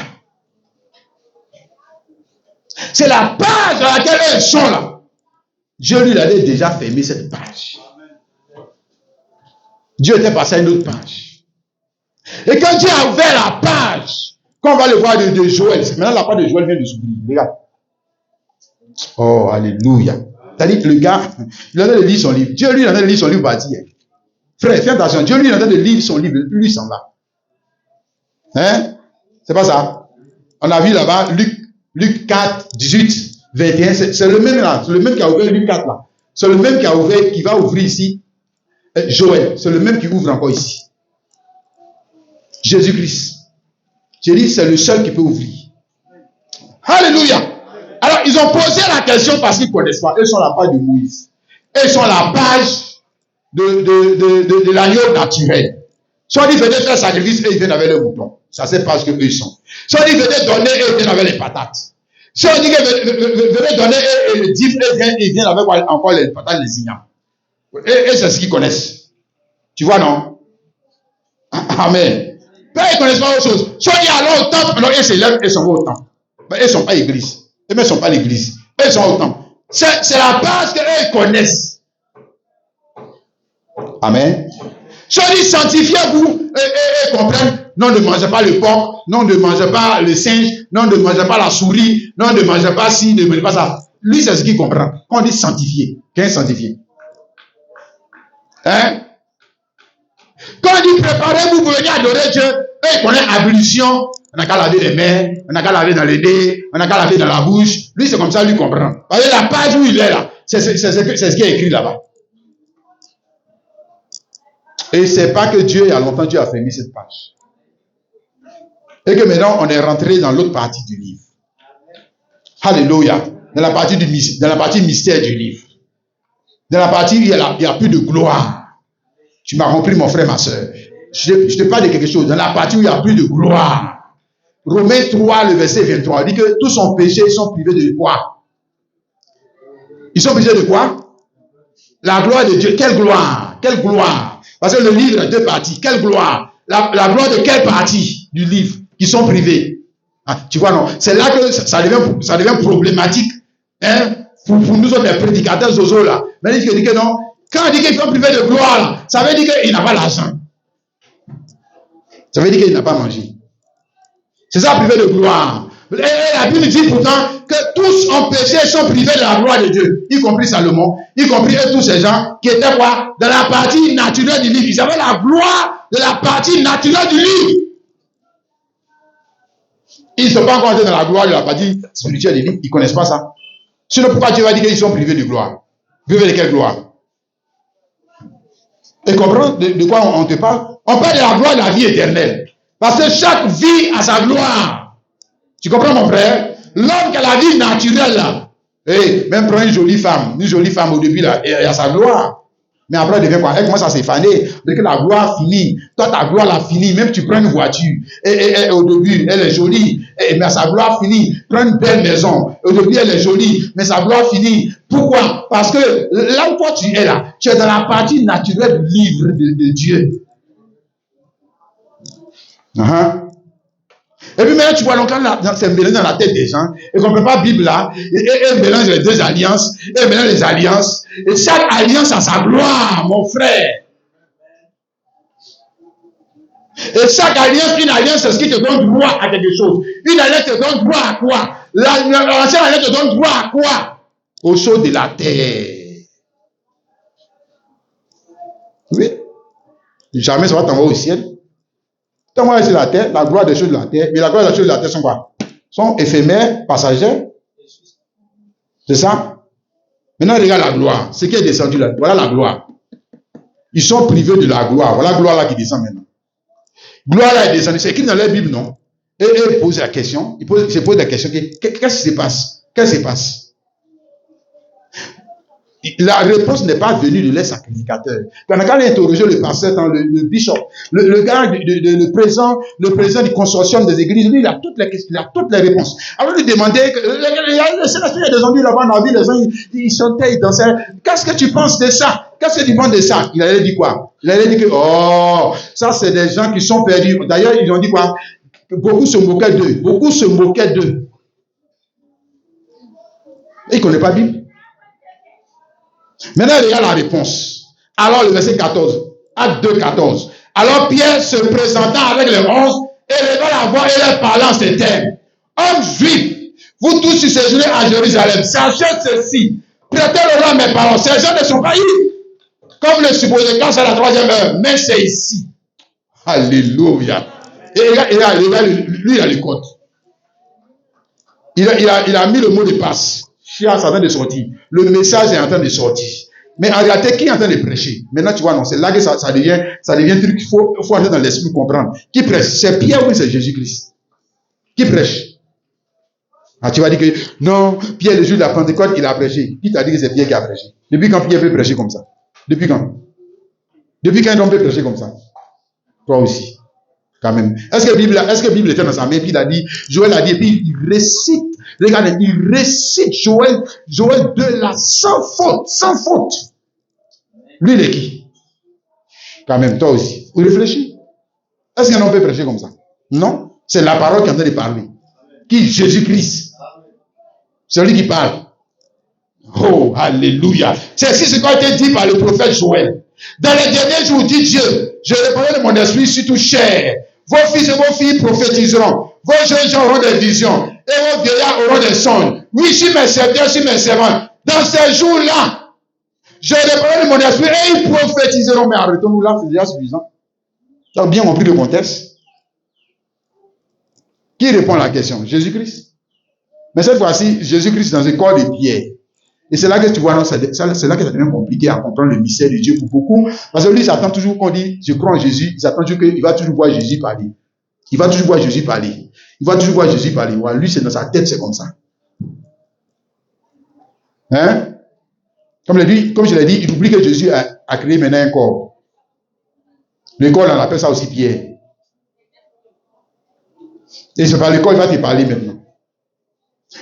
C'est la page dans laquelle ils sont là. Dieu lui avait déjà fermé cette page. Dieu était passé à une autre page. Et quand Dieu a ouvert la page, quand on va le voir de Joël, maintenant la page de Joël vient de s'ouvrir. Regarde. Oh, alléluia. C'est-à-dire que le gars, il est en train de lire son livre. Dieu lui, il est en train de lire son livre, va dire. Frère, fais attention. Dieu lui, il est en train de lire son livre. Lui, il s'en va. Hein? C'est pas ça. On a vu là-bas, Luc 4, 18, 21. C'est le même là. C'est le même qui a ouvert Luc 4 là. C'est le même qui va ouvrir ici. Joël, c'est le même qui ouvre encore ici. Jésus-Christ. J'ai dit, c'est le seul qui peut ouvrir. Alléluia. Alors, ils ont posé la question parce qu'ils ne connaissent pas. Eux sont la page de Moïse. Eux sont la page de l'agneau naturel. Soit ils venaient faire sacrifice et ils viennent avec le mouton. Ça, c'est parce qu'eux ils sont. Soit ils venaient donner et ils viennent avec les patates. Soit ils venaient donner et le dîme et ils viennent avec encore les patates, les ignames. Et c'est ce qu'ils connaissent. Tu vois, non? Amen. Mais ils ne connaissent pas autre chose. Soit ils allent au temple, alors ils s'élèvent et sont au temple. Mais ils ne sont pas l'église. Eux ne sont pas l'église. Ils sont au temple. C'est la base qu'eux connaissent. Amen. Soit ils sanctifient-vous et comprennent. Non, ne mangez pas le porc. Non, ne mangez pas le singe. Non, ne mangez pas la souris. Non, ne mangez pas ci, ne mangez pas ça. Lui, c'est ce qu'il comprend. Quand on dit sanctifié, qu'est-ce sanctifié? Hein? Quand on dit préparez-vous pour venir adorer Dieu, eux ils connaissent ablution, on n'a qu'à laver les mains, on n'a qu'à laver dans les nez, on n'a qu'à laver dans la bouche. Lui, c'est comme ça, lui comprend. Parce que la page où il est là, c'est ce qui est écrit là-bas. Et c'est pas que Dieu, il y a longtemps, Dieu a fermé cette page. Et que maintenant, on est rentré dans l'autre partie du livre. Alléluia. Dans la partie mystère du livre. Dans la partie où il n'y a plus de gloire. Tu m'as compris, mon frère, ma soeur. Je te parle de quelque chose. Dans la partie où il n'y a plus de gloire. Romains 3, le verset 23, dit que tous sont péchés, ils sont privés de quoi? Ils sont privés de quoi? La gloire de Dieu. Quelle gloire? Quelle gloire? Parce que le livre a deux parties. Quelle gloire? La gloire de quelle partie du livre qui sont privés? Ah, tu vois, non? C'est là que ça devient problématique. Hein? Pour nous autres, les prédicateurs zozo là. Mais il dit que non. Quand on dit qu'ils sont privés de gloire, là, ça veut dire qu'il n'a pas l'argent. Ça veut dire qu'il n'a pas mangé. C'est ça, privé de gloire. Et la Bible dit pourtant que tous ont péché et sont privés de la gloire de Dieu. Y compris Salomon, y compris tous ces gens qui étaient quoi? Dans la partie naturelle du livre. Ils avaient la gloire de la partie naturelle du livre. Ils ne sont pas encore entrés dans la gloire de la partie spirituelle du livre. Ils ne connaissent pas ça. Sinon, pourquoi Dieu va dire qu'ils sont privés de gloire? Privés de quelle gloire? Et comprends de quoi on te parle? On parle de la gloire de la vie éternelle. Parce que chaque vie a sa gloire. Tu comprends, mon frère? L'homme qui a la vie naturelle, là, même prend une jolie femme au début, là, et a sa gloire. Mais après, elle devient quoi? Elle commence à s'effaner. Dès que la gloire finit, toi, ta gloire l'a fini. Même tu prends une voiture. Et au début, elle est jolie. Mais sa gloire finit. Prends une belle maison. Au début, elle est jolie. Mais sa gloire finit. Pourquoi? Parce que là où toi tu es là, tu es dans la partie naturelle du livre de Dieu. Et puis maintenant, tu vois, donc, quand c'est mélangé dans la tête des gens, et qu'on ne peut pas Bible là, et mélange les deux alliances, et mélange les alliances, et chaque alliance a sa gloire, mon frère. Et chaque alliance, une alliance, c'est ce qui te donne droit à quelque chose. Une alliance te donne droit à quoi? L'ancienne alliance te donne droit à quoi? Aux choses de la terre. Oui. Jamais ça va t'envoyer au ciel. Tant moi sur la terre, la gloire des choses de la terre, mais la gloire des choses de la terre sont quoi? Sont éphémères, passagères. C'est ça? Maintenant, regarde la gloire. Ce qui est descendu là, voilà la gloire. Ils sont privés de la gloire. Voilà la gloire là qui descend maintenant. Gloire là est descendue. C'est écrit dans la Bible, non? Et il pose la question. Il se pose la question. Qu'est-ce qui se passe? Qu'est-ce qui se passe? La réponse n'est pas venue de les sacrificateurs. Quand il a interrogé le pasteur, le bishop, le gars, le président du consortium des églises, lui, il a toutes les réponses. Alors, il lui demandait, le Saint-Esprit est descendu là-bas dans la ville, les gens, ils chantaient, ils dansaient. Qu'est-ce que tu penses de ça? Qu'est-ce que tu penses de ça? Il allait dire quoi? Il allait dire que, oh, ça, c'est des gens qui sont perdus. D'ailleurs, ils ont dit quoi? Beaucoup se moquaient d'eux. Beaucoup se moquaient d'eux. Et ils ne connaissent pas la Bible. Maintenant, regarde la réponse. Alors, le verset 14, Acte 2, 14. Alors, Pierre se présenta avec les 11 et leva la voix et leur parlant en ces termes. Hommes juifs, vous tous qui séjournez à Jérusalem, sachez ceci. Prêtez le roi mes paroles. Ces gens ne sont pas ici. Comme le supposé quand c'est la troisième heure. Mais c'est ici. Alléluia. Et regarde, lui, il a le code. Il a mis le mot de passe. Chia est en train de sortir. Le message est en train de sortir. Mais en réalité, qui est en train de prêcher? Maintenant, tu vois, non, c'est là que ça devient truc qu'il faut entrer dans l'esprit comprendre. Qui prêche? C'est Pierre ou c'est Jésus-Christ? Qui prêche? Ah, tu vas dire que non, Pierre, le jour de la Pentecôte, il a prêché. Qui t'a dit que c'est Pierre qui a prêché? Depuis quand Pierre peut prêcher comme ça? Depuis quand? Depuis quand un homme peut prêcher comme ça? Toi aussi. Quand même. Est-ce que la Bible était dans sa main? Puis il a dit, Joël a dit, et puis il récite, regardez, il récite Joël 2 là, sans faute. Lui, il est qui? Quand même, toi aussi. Vous réfléchissez? Est-ce qu'un homme peut prêcher comme ça? Non. C'est la parole qui est en train de parler. Qui? Jésus-Christ. C'est lui qui parle. Oh, alléluia. C'est ce qui a été dit par le prophète Joël. Dans les derniers jours, dit Dieu, je répandrai de mon esprit sur toute chair. Vos fils et vos filles prophétiseront. Vos jeunes gens auront des visions. Et vos vieillards auront des songes. Oui, si mes serviteurs, si mes servants. Dans ces jours-là, je répandrai de mon esprit et ils prophétiseront. Mais arrêtons-nous là, c'est déjà suffisant. Tu as bien compris le contexte? Qui répond à la question? Jésus-Christ. Mais cette fois-ci, Jésus-Christ dans un corps de pierre. Et c'est là que tu vois, non, c'est là que ça devient compliqué à comprendre le mystère de Dieu pour beaucoup. Parce que lui, il s'attend toujours qu'on dit, je crois en Jésus, il s'attend toujours qu'il va toujours voir Jésus parler. Il va toujours voir Jésus parler. Ouais, lui, c'est dans sa tête, c'est comme ça. Hein? Comme je l'ai dit, il oublie que Jésus a créé maintenant un corps. Le corps, on appelle ça aussi pierre. Et c'est par le corps, il va te parler maintenant.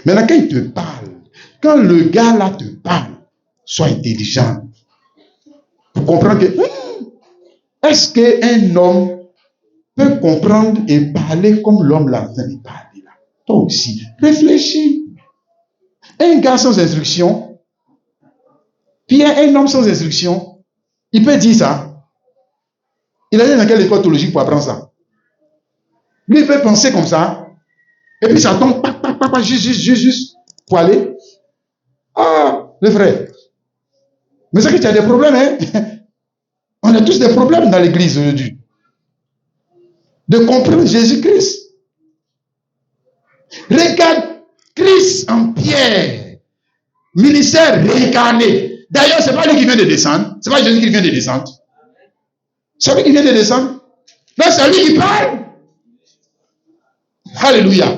Maintenant, quand il te parle, quand le gars là te parle, sois intelligent. Pour comprendre que, est-ce qu'un homme peut comprendre et parler comme l'homme là en train de parler là? Toi aussi, réfléchis. Un gars sans instruction, puis un homme sans instruction, il peut dire ça. Il a dit dans quelle école théologique pour apprendre ça? Lui, il peut penser comme ça, et puis ça tombe, juste, pour aller. Ah, les frères. Mais c'est que tu as des problèmes, hein? On a tous des problèmes dans l'église aujourd'hui. De comprendre Jésus-Christ. Regarde Christ en pierre. Ministère réincarné. D'ailleurs, c'est pas lui qui vient de descendre. C'est pas Jésus qui vient de descendre. C'est lui qui vient de descendre. Mais c'est lui qui parle. Alléluia.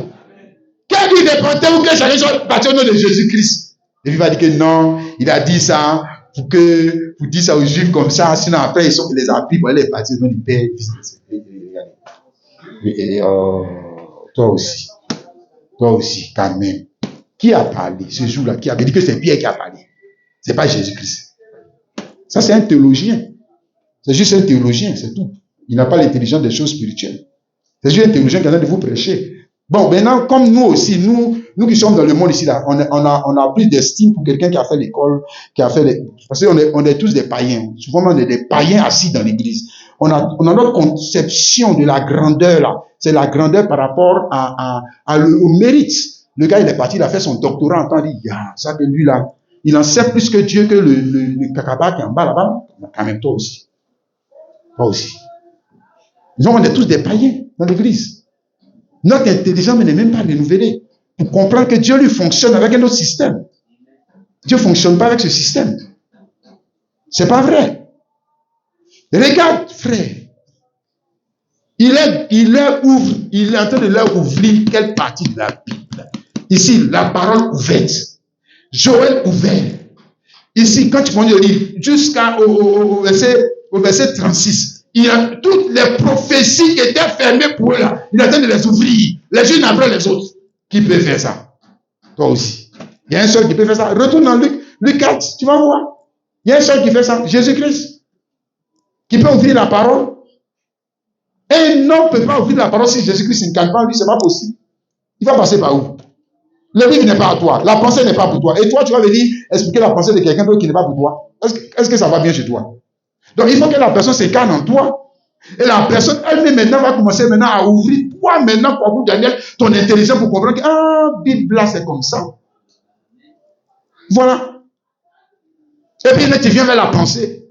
Quand il est porté ou que ça soit parti au nom de Jésus-Christ. Et puis il va dire que non, il a dit ça pour dire ça aux Juifs comme ça, sinon après ils sont les appris pour aller les partir dans le père. Et toi aussi, quand même. Qui a parlé ce jour-là? Qui avait dit que c'est Pierre qui a parlé? C'est pas Jésus-Christ. Ça, c'est un théologien. C'est juste un théologien, c'est tout. Il n'a pas l'intelligence des choses spirituelles. C'est juste un théologien qui est en train de vous prêcher. Bon, maintenant, comme nous aussi, nous qui sommes dans le monde ici, là, on a plus d'estime pour quelqu'un qui a fait l'école, parce qu'on est tous des païens. Souvent, on est des païens assis dans l'église. On a notre conception de la grandeur, là. C'est la grandeur par rapport au mérite. Le gars, il est parti, il a fait son doctorat en temps, il dit, ça que lui, là, il en sait plus que Dieu, que le cacaba qui est en bas, là-bas. Quand même, toi aussi. Toi aussi. Donc, on est tous des païens dans l'église. Notre intelligence n'est même pas renouvelée pour comprendre que Dieu lui fonctionne avec un autre système. Dieu ne fonctionne pas avec ce système. C'est pas vrai. Regarde, frère. Il est en train de leur ouvrir quelle partie de la Bible. Ici, la parole ouverte. Joël ouvert. Ici, quand tu prends le livre, jusqu'au verset 36, il y a toutes les prophéties qui étaient fermées pour eux là. Il est en train de les ouvrir, les unes après les autres. Qui peut faire ça? Toi aussi. Il y a un seul qui peut faire ça. Retourne dans Luc 4, tu vas voir. Il y a un seul qui fait ça, Jésus-Christ. Qui peut ouvrir la parole. Un homme ne peut pas ouvrir la parole si Jésus-Christ n'incarne pas en lui, c'est pas possible. Il va passer par où? Le livre n'est pas à toi, la pensée n'est pas pour toi. Et toi, tu vas venir expliquer la pensée de quelqu'un d'autre qui n'est pas pour toi. Est-ce que ça va bien chez toi? Donc, il faut que la personne s'incarne en toi. Et la personne, elle maintenant va commencer maintenant à ouvrir toi maintenant, pour vous, Daniel, ton intelligence pour comprendre que, Bible là, c'est comme ça. Voilà. Et puis, là, tu viens vers la pensée.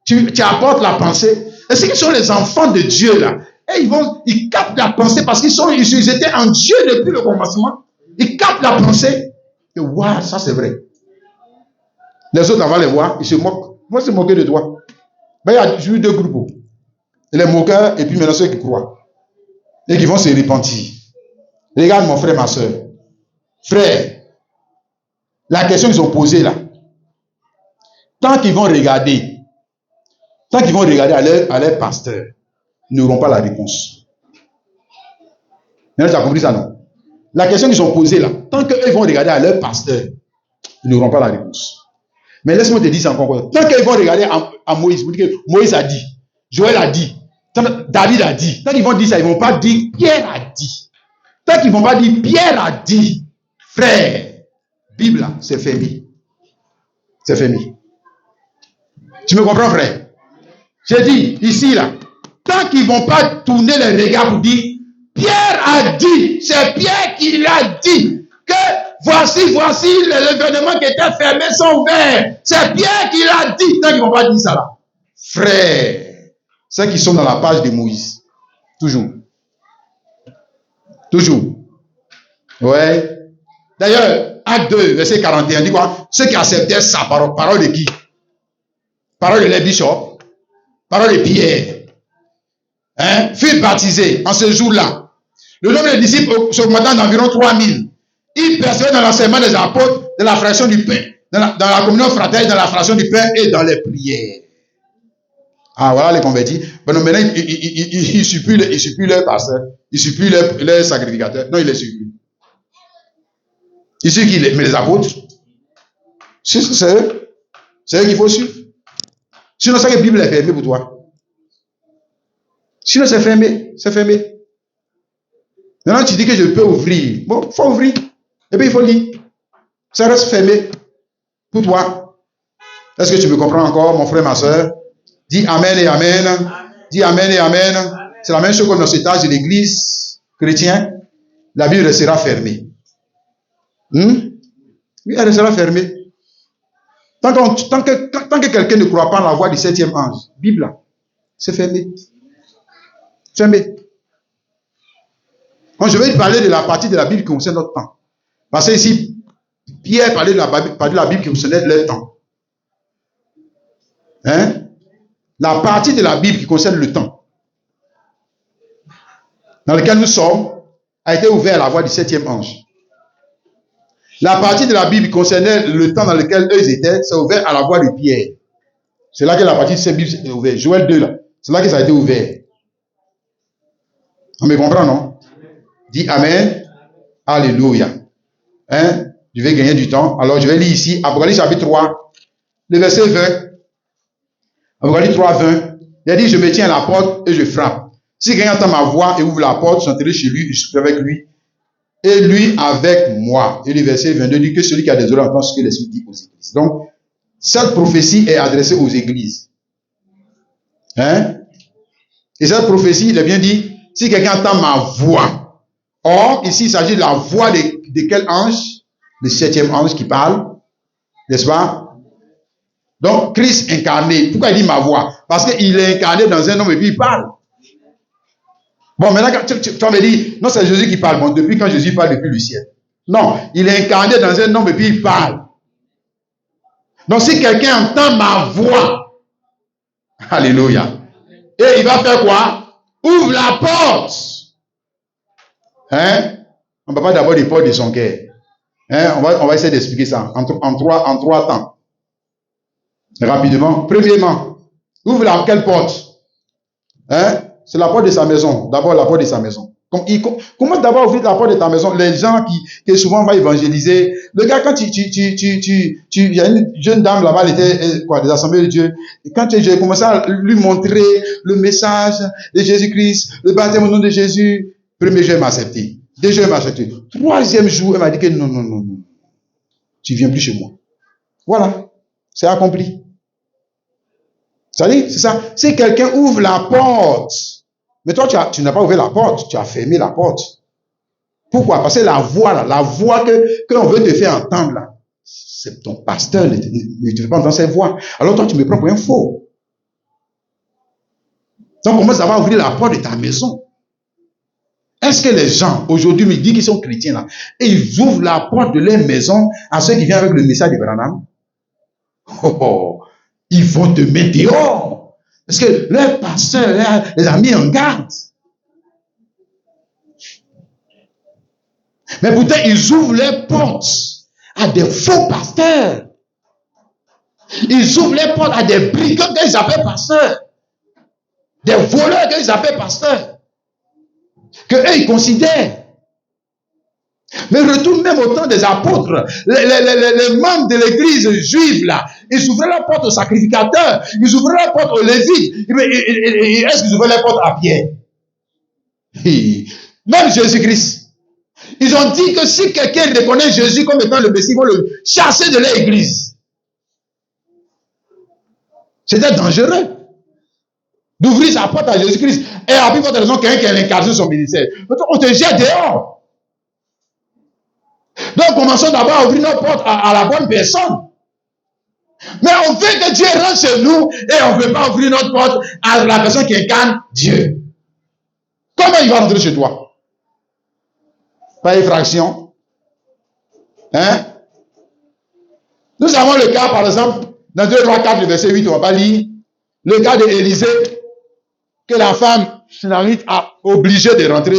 Tu apportes la pensée. Et ceux qui sont les enfants de Dieu, là, et ils captent la pensée parce ils étaient en Dieu depuis le commencement. Ils captent la pensée. Et waouh, ça c'est vrai. Les autres, avant les voir, ils se moquent. Moi, je se moquer de toi. Ben, il y a toujours deux groupes. Les moqueurs et puis maintenant ceux qui croient. Et qui vont se repentir. Regarde mon frère, ma soeur. Frère, la question qu'ils ont posée là, tant qu'ils vont regarder à leur pasteur, ils n'auront pas la réponse. Maintenant, tu as compris ça, non? La question qu'ils ont posée là, tant qu'eux vont regarder à leur pasteur, ils n'auront pas la réponse. Mais laisse-moi te dire ça encore. Tant qu'ils vont regarder à Moïse, vous dites que Moïse a dit, Joël a dit, David a dit. Tant qu'ils vont dire ça, ils ne vont pas dire Pierre a dit. Tant qu'ils ne vont pas dire Pierre a dit, frère, Bible là, c'est fermé. C'est fermé. Tu me comprends, frère? J'ai dit, ici là, tant qu'ils ne vont pas tourner les regards pour dire Pierre a dit, c'est Pierre qui l'a dit, que voici les événements qui étaient fermés sont ouverts. C'est Pierre qui l'a dit, tant qu'ils ne vont pas dire ça là. Frère, ceux qui sont dans la page de Moïse, toujours. Toujours. Ouais. D'ailleurs, Acte 2, verset 41, dit quoi? Ceux qui acceptaient sa parole, parole de qui? Parole de l'évêque, parole de Pierre, furent baptisés en ce jour-là. Le nombre de disciples s'augmentant d'environ 3000. Ils persévéraient dans l'enseignement des apôtres, dans la fraction du pain, dans la communion fraternelle, dans la fraction du pain et dans les prières. Ah, voilà les convertis. Bon, maintenant, ils ne suivent plus leur pasteur, ils ne suivent plus leur sacrificateur. Non, ils ne les suivent plus. Ils suivent qui? Mais les apôtres. C'est eux. C'est eux qu'il faut suivre. Sinon, ça que la Bible est fermée pour toi. Sinon, c'est fermé. C'est fermé. Maintenant, tu dis que je peux ouvrir. Bon, il faut ouvrir. Et puis, il faut lire. Ça reste fermé pour toi. Est-ce que tu me comprends encore, mon frère, ma soeur? Dis Amen et Amen. Dis Amen et Amen. C'est la même chose comme dans cet âge de l'église chrétienne. La Bible restera fermée. Oui, elle restera fermée. Tant que quelqu'un ne croit pas en la voix du 7e ange, Bible là, c'est fermé. Fermé. Donc, je vais parler de la partie de la Bible qui concerne notre temps. Parce que ici, Pierre parlait de la Bible qui concernait leur temps. La partie de la Bible qui concerne le temps, dans lequel nous sommes, a été ouverte à la voix du 7e ange. La partie de la Bible concernait le temps dans lequel eux étaient, c'est ouvert à la voix de Pierre. C'est là que la partie de cette Bible est ouverte. Joël 2, là. C'est là que ça a été ouvert. On me comprend, non? Dis Amen. Alléluia. Hein? Je vais gagner du temps. Alors, je vais lire ici, Apocalypse chapitre 3, le verset 20. Apocalypse 3, 20. Il a dit, je me tiens à la porte et je frappe. Si quelqu'un entend ma voix et ouvre la porte, j'entrerai chez lui, je serai avec lui, et lui avec moi. Et le verset 22 dit que celui qui a des oreilles entend ce que l'Esprit dit aux églises. Donc, cette prophétie est adressée aux églises. Hein? Et cette prophétie, il est bien dit, si quelqu'un entend ma voix. Or, ici, il s'agit de la voix de quel ange? Le 7e ange qui parle. N'est-ce pas? Donc, Christ incarné. Pourquoi il dit ma voix? Parce qu'il est incarné dans un homme et puis il parle. Bon, maintenant, tu vas me dire, non, c'est Jésus qui parle. Bon, depuis quand Jésus parle depuis le ciel? Non, il est incarné dans un homme et puis il parle. Donc, si quelqu'un entend ma voix, alléluia, et il va faire quoi? Ouvre la porte. Hein? On ne va pas d'abord des portes de son cœur. Hein? On va essayer d'expliquer ça en trois temps. Rapidement. Premièrement, ouvre quelle porte? Hein? C'est la porte de sa maison. D'abord, la porte de sa maison. Comment d'abord ouvrir la porte de ta maison? Les gens qui souvent vont évangéliser. Le gars, quand il y a une jeune dame là-bas, elle était, des assemblées de Dieu. Et quand j'ai commencé à lui montrer le message de Jésus-Christ, le baptême au nom de Jésus, premier jour, elle m'a accepté. Deuxième jour, elle m'a accepté. Troisième jour, elle m'a dit que non. Tu viens plus chez moi. Voilà. C'est accompli. Ça dit, c'est ça. Si quelqu'un ouvre la porte, mais toi, tu n'as pas ouvert la porte, tu as fermé la porte. Pourquoi? Parce que la voix que l'on veut te faire entendre là, c'est ton pasteur, ne te fait pas entendre cette voix. Alors toi, tu me prends pour un faux. Donc, commence à ouvrir la porte de ta maison. Est-ce que les gens, aujourd'hui, me disent qu'ils sont chrétiens là, et ils ouvrent la porte de leur maison à ceux qui viennent avec le message de Branham? Ils vont te mettre dehors. Parce que leur pasteur les a mis en garde. Mais pourtant, ils ouvrent les portes à des faux pasteurs. Ils ouvrent les portes à des brigands qu'ils appellent pasteurs. Des voleurs qu'ils appellent pasteurs. Que eux, ils considèrent. Mais retourne même au temps des apôtres. Les membres de l'église juive, là, ils ouvraient la porte aux sacrificateurs. Ils ouvraient la porte aux lévites. Est-ce qu'ils ouvraient la porte à Pierre? Même Jésus-Christ. Ils ont dit que si quelqu'un reconnaît Jésus comme étant le Messie, ils vont le chasser de leur église. C'était dangereux d'ouvrir sa porte à Jésus-Christ. Et à plus forte raison, quelqu'un qui a l'incarné son ministère. On te jette dehors. Donc, commençons d'abord à ouvrir nos portes à la bonne personne. Mais on veut que Dieu rentre chez nous et on ne veut pas ouvrir notre porte à la personne qui incarne Dieu. Comment il va rentrer chez toi? Par effraction. Hein? Nous avons le cas, par exemple, dans 2 Rois 4, verset 8, on ne va pas lire, le cas d'Élisée, que la femme a obligé de rentrer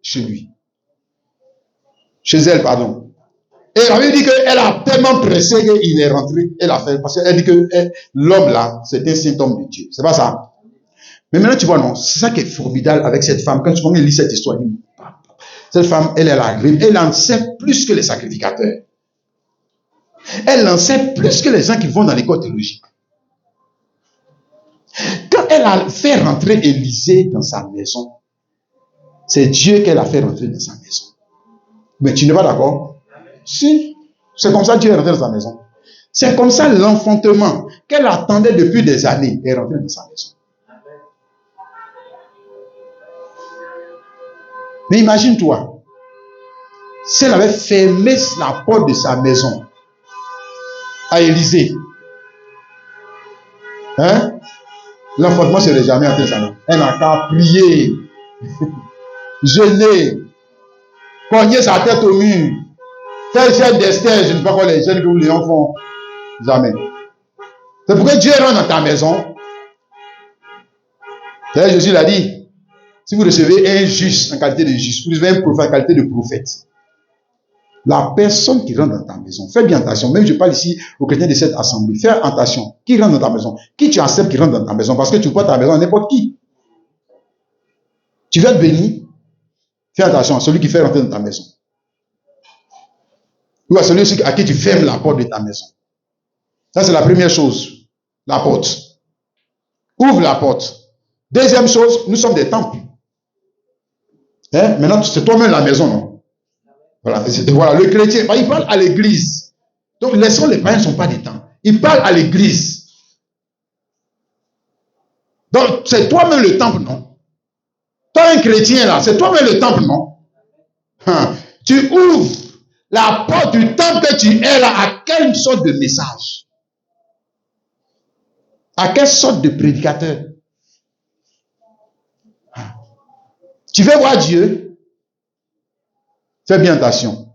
chez lui. Chez elle, pardon. Et la Bible dit qu'elle a tellement pressé qu'il est rentré. Elle a fait, parce qu'elle dit que l'homme là, c'est un saint homme de Dieu. C'est pas ça. Mais maintenant, tu vois, non, c'est ça qui est formidable avec cette femme. Quand tu commences à lire cette histoire, cette femme, elle a grippe. Elle en sait plus que les sacrificateurs. Elle en sait plus que les gens qui vont dans l'école théologique. Quand elle a fait rentrer Élisée dans sa maison, c'est Dieu qu'elle a fait rentrer dans sa maison. Mais tu n'es pas d'accord? Si. C'est comme ça que Dieu est rentré dans sa maison. C'est comme ça l'enfantement qu'elle attendait depuis des années est rentré dans sa maison. Mais imagine-toi, si elle avait fermé la porte de sa maison à Élisée, hein? L'enfantement ne serait jamais entré dans sa maison. Elle n'a qu'à prier, jeûner, cogner sa tête au mur, faire gel d'Esther, je ne sais pas quoi les jeunes que vous les font. Jamais. C'est pourquoi Dieu rentre dans ta maison. D'ailleurs, Jésus l'a dit. Si vous recevez un juste en qualité de juste, vous recevez un prophète en qualité de prophète. La personne qui rentre dans ta maison, fais bien attention, même je parle ici aux chrétiens de cette assemblée, fais attention, qui rentre dans ta maison, qui tu acceptes qui rentre dans ta maison, parce que tu vois ta maison à n'importe qui. Tu veux être béni, fais attention à celui qui fait rentrer dans ta maison. Ou à celui à qui tu fermes la porte de ta maison. Ça, c'est la première chose, la porte. Ouvre la porte. Deuxième chose, nous sommes des temples. Hein? Maintenant, c'est toi-même la maison, non? Voilà, le chrétien, il parle à l'église. Donc, laissons les païens ne sont pas des temples. Il parle à l'église. Donc, c'est toi-même le temple, non? Toi, un chrétien, là, c'est toi-même le temple, non? Tu ouvres la porte du temple que tu es là à quelle sorte de message? À quelle sorte de prédicateur? Tu veux voir Dieu? Fais bien attention.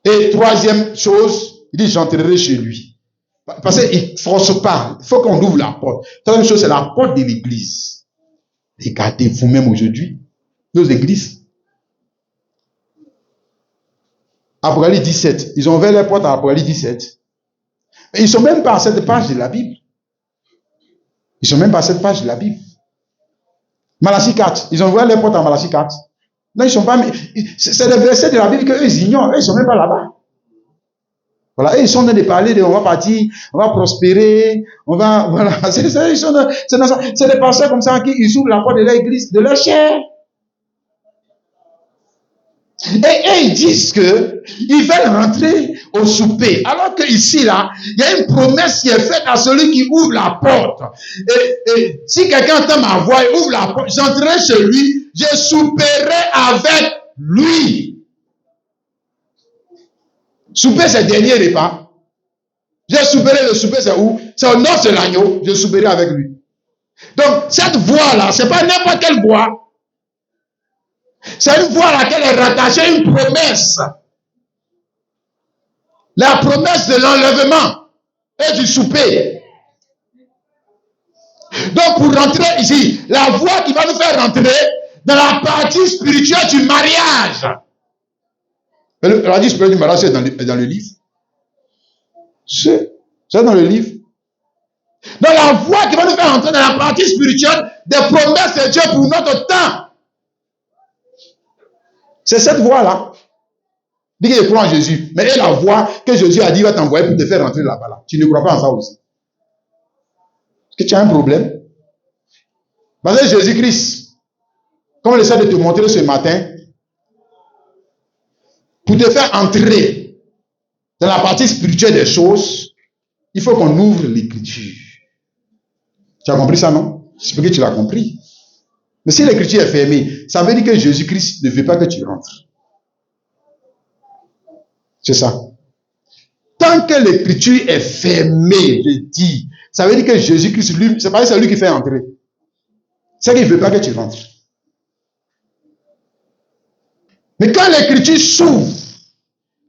Et troisième chose, il dit j'entrerai chez lui. Parce qu'il ne force pas. Il faut qu'on ouvre la porte. Troisième chose, c'est la porte de l'église. Regardez vous-même aujourd'hui, nos églises. Apocalypse 17. Ils ont ouvert les portes à Apocalypse 17. Mais ils ne sont même pas à cette page de la Bible. Ils ne sont même pas à cette page de la Bible. Malachie 4. Ils ont ouvert les portes à Malachie 4. Non, ils sont pas. C'est des versets de la Bible qu'eux ils ignorent. Eux, ils ne sont même pas là-bas. Voilà, eux, ils sont en train de parler de on va partir, on va prospérer, on va. Voilà. C'est des pasteurs comme ça qui ils ouvrent la porte de l'église, de leur chair. Et ils disent que ils veulent rentrer au souper. Alors que ici, là, il y a une promesse qui est faite à celui qui ouvre la porte. Et si quelqu'un entend ma voix et ouvre la porte, j'entrerai chez lui, je souperai avec lui. Souper, c'est le dernier repas. Je souperai, le souper, c'est où? C'est au nord de l'agneau, je souperai avec lui. Donc, cette voix-là, c'est pas n'importe quelle voix. C'est une voix à laquelle est rattachée une promesse. La promesse de l'enlèvement et du souper. Donc pour rentrer ici, la voix qui va nous faire rentrer dans la partie spirituelle du mariage. La partie spirituelle du mariage, c'est dans le livre. C'est dans le livre. Donc la voix qui va nous faire rentrer dans la partie spirituelle des promesses de Dieu pour notre temps. C'est cette voix-là. Dis que je crois en Jésus. Mais est la voix que Jésus a dit va t'envoyer pour te faire rentrer là-bas. Là. Tu ne crois pas en ça aussi. Est-ce que tu as un problème? Parce que Jésus-Christ, comme j'essaie de te montrer ce matin, pour te faire entrer dans la partie spirituelle des choses, il faut qu'on ouvre l'écriture. Tu as compris ça, non? C'est parce que tu l'as compris. Mais si l'écriture est fermée, ça veut dire que Jésus-Christ ne veut pas que tu rentres. C'est ça. Tant que l'écriture est fermée, je dis, ça veut dire que Jésus-Christ, lui, c'est pas lui qui fait entrer. C'est qu'il ne veut pas que tu rentres. Mais quand l'écriture s'ouvre,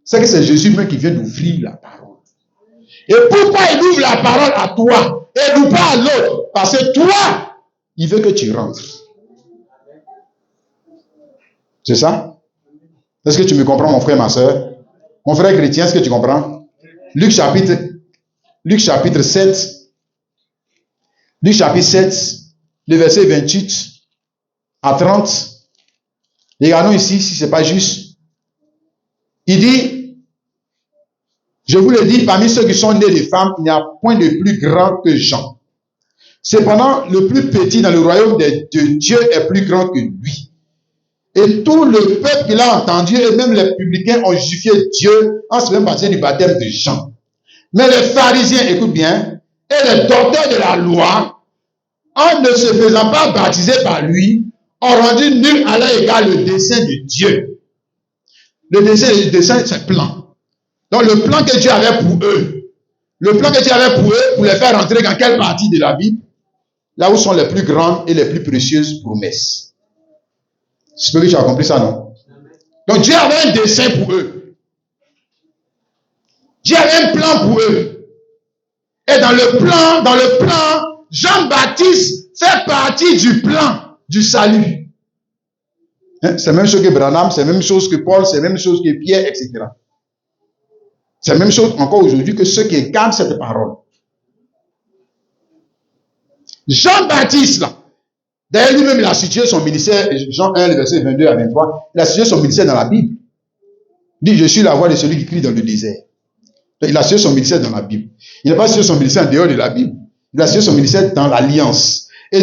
c'est que c'est Jésus même qui vient d'ouvrir la parole. Et pourquoi il ouvre la parole à toi et non pas à l'autre? Parce que toi, il veut que tu rentres. C'est ça? Est-ce que tu me comprends, mon frère, ma soeur? Mon frère chrétien, est-ce que tu comprends? Luc chapitre 7. Luc chapitre 7, le verset 28 à 30. Regardons ici, si ce n'est pas juste. Il dit, je vous le dis, parmi ceux qui sont nés de femmes, il n'y a point de plus grand que Jean. Cependant, le plus petit dans le royaume de Dieu est plus grand que lui. Et tout le peuple qui l'a entendu, et même les publicains ont justifié Dieu en se faisant partir du baptême de Jean. Mais les pharisiens, écoute bien, et les docteurs de la loi, en ne se faisant pas baptiser par lui, ont rendu nul à leur égard le dessein de Dieu. Le dessein, c'est plan. Donc le plan que Dieu avait pour eux, pour les faire entrer dans quelle partie de la Bible? Là où sont les plus grandes et les plus précieuses promesses. J'espère que tu as compris ça, non? Donc Dieu avait un dessein pour eux. Dieu avait un plan pour eux. Et dans le plan, Jean-Baptiste fait partie du plan du salut. Hein? C'est la même chose que Branham, c'est la même chose que Paul, c'est la même chose que Pierre, etc. C'est la même chose encore aujourd'hui que ceux qui incarnent cette parole. Jean-Baptiste, là, d'ailleurs lui-même, il a situé son ministère, Jean 1, le verset 22 à 23, il a situé son ministère dans la Bible. Il dit, je suis la voix de celui qui crie dans le désert. Donc, il a situé son ministère dans la Bible. Il n'a pas situé son ministère en dehors de la Bible. Il a situé son ministère dans l'Alliance. Et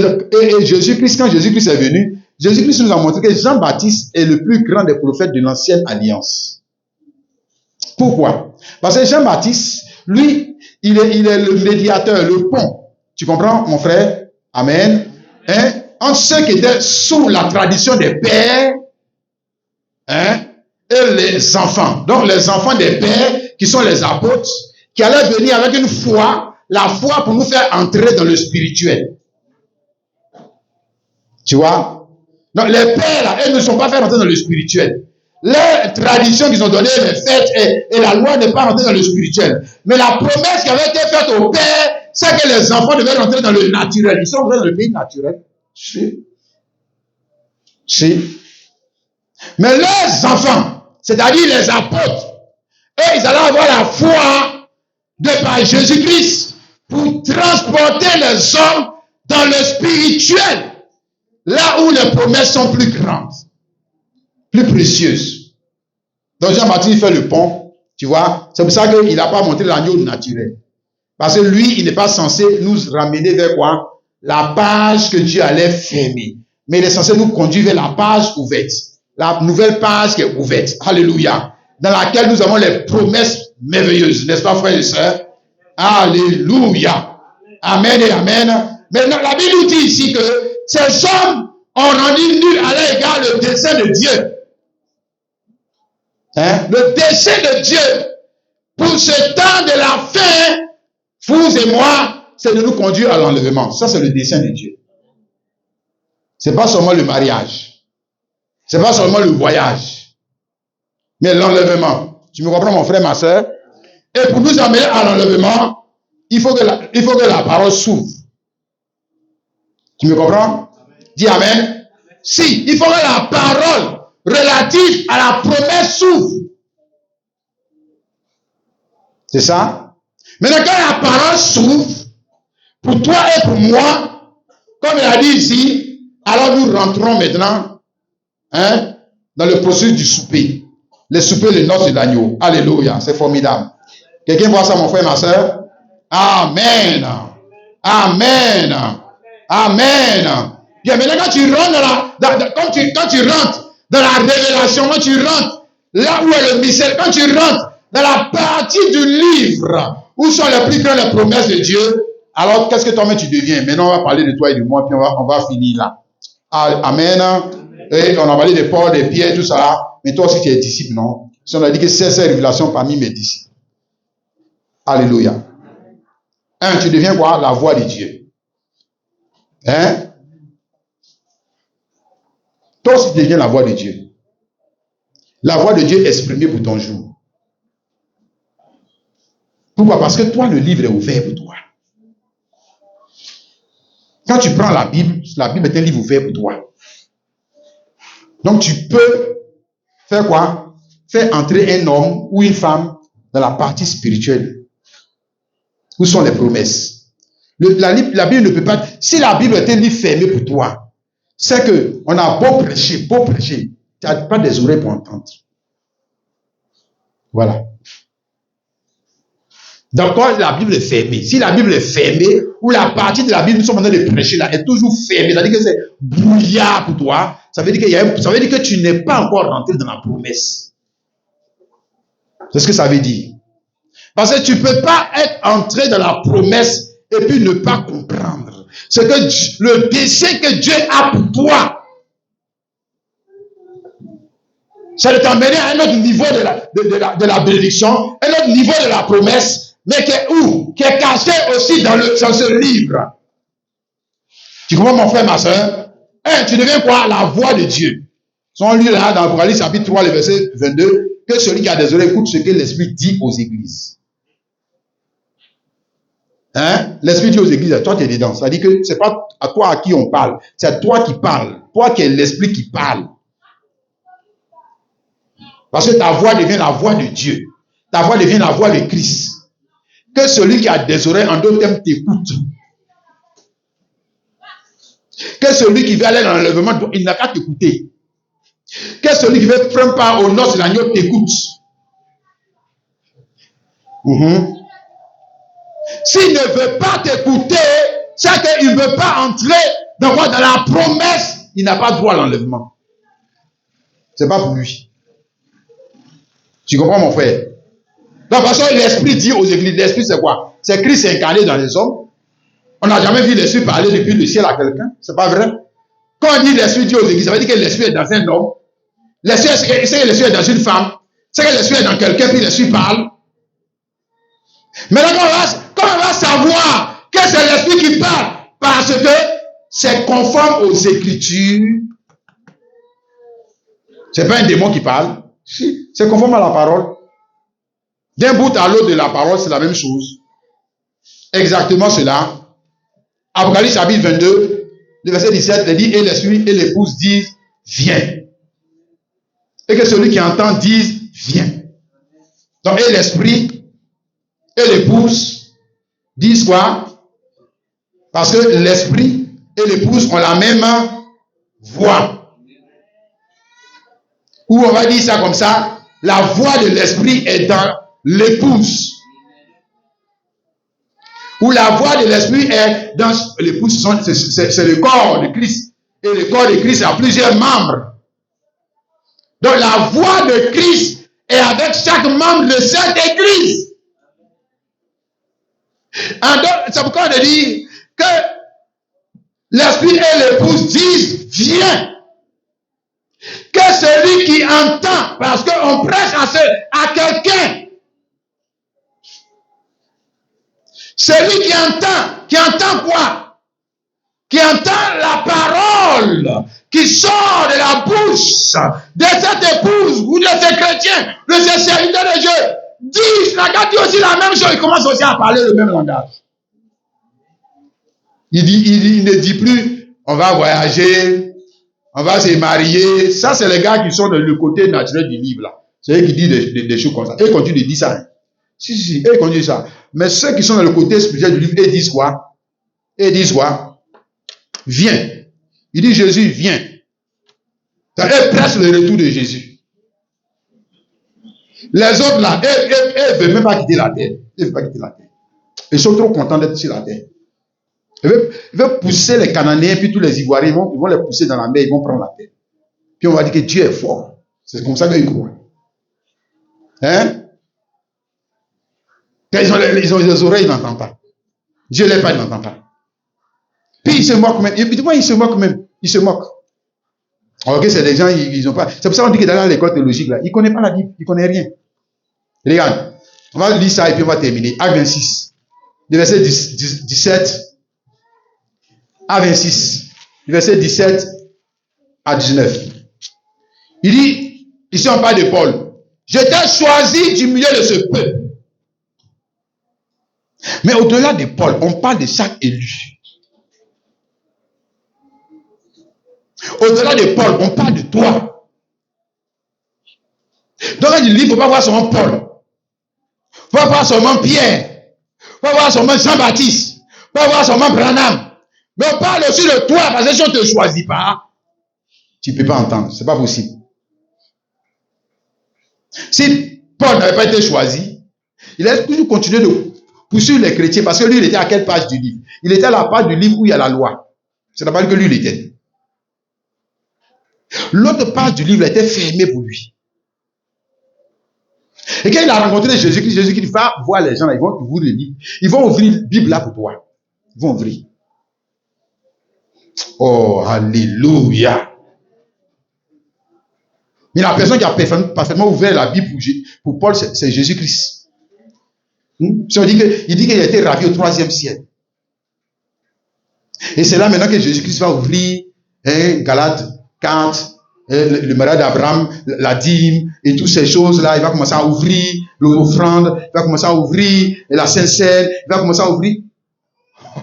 Jésus-Christ, quand Jésus-Christ est venu, Jésus-Christ nous a montré que Jean-Baptiste est le plus grand des prophètes de l'ancienne Alliance. Pourquoi? Parce que Jean-Baptiste, lui, il est le médiateur, le pont. Tu comprends, mon frère? Amen. Hein? Entre ceux qui étaient sous la tradition des pères, hein, et les enfants. Donc, les enfants des pères, qui sont les apôtres, qui allaient venir avec une foi, la foi pour nous faire entrer dans le spirituel. Tu vois? Donc, les pères, là, elles ne sont pas fait entrer dans le spirituel. Les traditions qu'ils ont données, les fêtes et la loi n'est pas rentrée dans le spirituel. Mais la promesse qui avait été faite aux pères, c'est que les enfants devaient rentrer dans le naturel. Ils sont rentrés dans le pays naturel. Si. Mais leurs enfants, c'est-à-dire les apôtres, eux, ils allaient avoir la foi de par Jésus-Christ pour transporter les hommes dans le spirituel. Là où les promesses sont plus grandes, plus précieuses. Donc Jean-Baptiste fait le pont, tu vois. C'est pour ça qu'il n'a pas montré l'agneau naturel. Parce que lui, il n'est pas censé nous ramener vers quoi? La page que Dieu allait fermer. Mais il est censé nous conduire vers la page ouverte. La nouvelle page qui est ouverte. Alléluia. Dans laquelle nous avons les promesses merveilleuses. N'est-ce pas, frères et sœurs? Alléluia. Amen et amen. Maintenant, la Bible nous dit ici que ces hommes ont rendu nul à l'égard le dessein de Dieu. Hein? Le dessein de Dieu pour ce temps de la fin, vous et moi, c'est de nous conduire à l'enlèvement. Ça, c'est le dessein de Dieu. C'est pas seulement le mariage. C'est pas seulement le voyage. Mais l'enlèvement. Tu me comprends, mon frère, ma soeur? Et pour nous amener à l'enlèvement, il faut que la parole s'ouvre. Tu me comprends? Dis amen. Si, il faut que la parole relative à la promesse s'ouvre. C'est ça? Maintenant, quand la parole s'ouvre, pour toi et pour moi, comme il a dit ici, alors nous rentrons maintenant, hein, dans le processus du souper. Le souper, le noces de l'agneau. Alléluia, c'est formidable. Quelqu'un voit ça, mon frère, ma soeur? Amen. Amen. Amen. Bien, maintenant, quand tu rentres quand tu rentres dans la révélation, quand tu rentres là où est le mystère, quand tu rentres dans la partie du livre où sont les plus grandes promesses de Dieu, alors qu'est-ce que toi-même tu deviens? Maintenant, on va parler de toi et de moi, puis on va finir là. Amen. Et on a parlé de Paul, de Pierre, tout ça. Mais toi aussi, tu es disciple, non? Si on a dit que c'est ces révélations parmi mes disciples. Alléluia. Tu deviens quoi? La voix de Dieu. Hein? Toi aussi, tu deviens la voix de Dieu. La voix de Dieu exprimée pour ton jour. Pourquoi? Parce que toi, le livre est ouvert pour toi. Quand tu prends la Bible est un livre ouvert pour toi. Donc, tu peux faire quoi? Faire entrer un homme ou une femme dans la partie spirituelle. Où sont les promesses? La Bible ne peut pas... Si la Bible est un livre fermé pour toi, c'est que on a beau prêcher, tu n'as pas des oreilles pour entendre. Voilà. Donc, quand la Bible est fermée, si la Bible est fermée, ou la partie de la Bible, nous sommes en train de prêcher là, est toujours fermée, c'est-à-dire que c'est brouillard pour toi, ça veut dire que tu n'es pas encore rentré dans la promesse. C'est ce que ça veut dire. Parce que tu ne peux pas être entré dans la promesse et puis ne pas comprendre. C'est que le dessein que Dieu a pour toi, c'est de t'emmener à un autre niveau de la bénédiction, un autre niveau de la promesse, mais qui est caché aussi dans ce livre. Tu comprends, mon frère, ma soeur? Tu deviens quoi? La voix de Dieu. Si on lit là dans Apocalypse chapitre 3, le verset 22, que celui qui a des oreilles écoute ce que l'Esprit dit aux églises. Hein? L'Esprit dit aux églises, toi tu es dedans. Ça veut dire que c'est pas à toi à qui on parle, c'est à toi qui parle. Toi qui es l'Esprit qui parle. Parce que ta voix devient la voix de Dieu. Ta voix devient la voix de Christ. Que celui qui a des oreilles, en d'autres termes, t'écoute. Que celui qui veut aller dans l'enlèvement, il n'a qu'à t'écouter. Que celui qui veut prendre part aux noces de l'agneau t'écoute. S'il ne veut pas t'écouter, c'est qu'il ne veut pas entrer dans la promesse, il n'a pas droit à l'enlèvement. Ce n'est pas pour lui. Tu comprends, mon frère? Donc, parce que l'Esprit dit aux églises, l'Esprit c'est quoi? C'est Christ incarné dans les hommes. On n'a jamais vu l'Esprit parler depuis le ciel à quelqu'un. C'est pas vrai? Quand on dit l'Esprit dit aux églises, ça veut dire que l'Esprit est dans un homme. C'est que l'Esprit est dans une femme. C'est que l'Esprit est dans quelqu'un, puis l'Esprit parle. Maintenant, quand on va savoir que c'est l'Esprit qui parle, parce que c'est conforme aux Écritures. C'est pas un démon qui parle. C'est conforme à la parole. D'un bout à l'autre de la parole, c'est la même chose. Exactement cela. Apocalypse chapitre 22, le verset 17, il dit, et l'Esprit et l'épouse disent, viens. Et que celui qui entend dise, viens. Donc, et l'Esprit et l'épouse disent quoi? Parce que l'Esprit et l'épouse ont la même voix. Ou on va dire ça comme ça, la voix de l'Esprit est dans l'épouse. Ou la voix de l'Esprit est dans l'épouse, c'est le corps de Christ. Et le corps de Christ a plusieurs membres. Donc la voix de Christ est avec chaque membre de cette église. C'est pourquoi on dit que l'Esprit et l'épouse disent, viens. Que celui qui entend, parce qu'on prêche à quelqu'un. Celui qui entend quoi? Qui entend la parole qui sort de la bouche de cette épouse ou de ces chrétiens, de ces serviteurs de Dieu, dit aussi la même chose, il commence aussi à parler le même langage. Il ne dit plus, on va voyager, on va se marier. Ça, c'est les gars qui sont dans le côté naturel du livre, là. C'est eux qui disent des choses comme ça. Et ils continuent de dire ça. Hein. Si, eux continuent ça. Mais ceux qui sont dans le côté spirituel du livre, ils disent quoi? Ils disent quoi? Viens. Il dit Jésus, viens. Eux pressent le retour de Jésus. Les autres là, ils ne veulent même pas quitter la terre. Ils ne veulent pas quitter la terre. Ils sont trop contents d'être sur la terre. Ils veulent pousser les Cananéens, puis tous les Ivoiriens, ils vont les pousser dans la mer, ils vont prendre la terre. Puis on va dire que Dieu est fort. C'est comme ça qu'ils croient. Hein? Quand ils ont les oreilles, ils n'entendent pas. Dieu les pas, ils n'entendent pas. Puis ils se moquent même. Évidemment, ils se moquent même. Ils se moquent. Ok, c'est des gens, ils n'ont pas. C'est pour ça qu'on dit que dans l'école théologique, là, ils ne connaissent pas la Bible, ils ne connaissent rien. Regarde, on va lire ça et puis on va terminer. Acte 26, le verset 17 à 26, le verset 17 à 19. Il dit, ici on parle de Paul. Je t'ai choisi du milieu de ce peuple. Mais au-delà de Paul, on parle de chaque élu. Au-delà de Paul, on parle de toi. Donc il dit, il ne faut pas voir seulement Paul. Il ne faut pas voir seulement Pierre. Il ne faut pas voir seulement Jean-Baptiste. Il ne faut pas voir seulement Branham. Mais on parle aussi de toi, parce que si on ne te choisit pas, tu ne peux pas entendre. Ce n'est pas possible. Si Paul n'avait pas été choisi, il a toujours continué de poursuivre les chrétiens, parce que lui, il était à quelle page du livre? Il était à la page du livre où il y a la loi. C'est la page que lui, il était. L'autre page du livre était fermée pour lui. Et quand il a rencontré Jésus-Christ, Jésus-Christ va voir les gens là, ils vont ouvrir le livre. Ils vont ouvrir la Bible là pour toi. Ils vont ouvrir. Oh, alléluia. Mais la personne qui a parfaitement ouvert la Bible pour Paul, c'est Jésus-Christ. Il dit qu'il a été ravi au 3e ciel. Et c'est là maintenant que Jésus-Christ va ouvrir Galates 4, le mariage d'Abraham, la dîme et toutes ces choses-là. Il va commencer à ouvrir l'offrande, il va commencer à ouvrir la Sainte-Seine, il va commencer à ouvrir.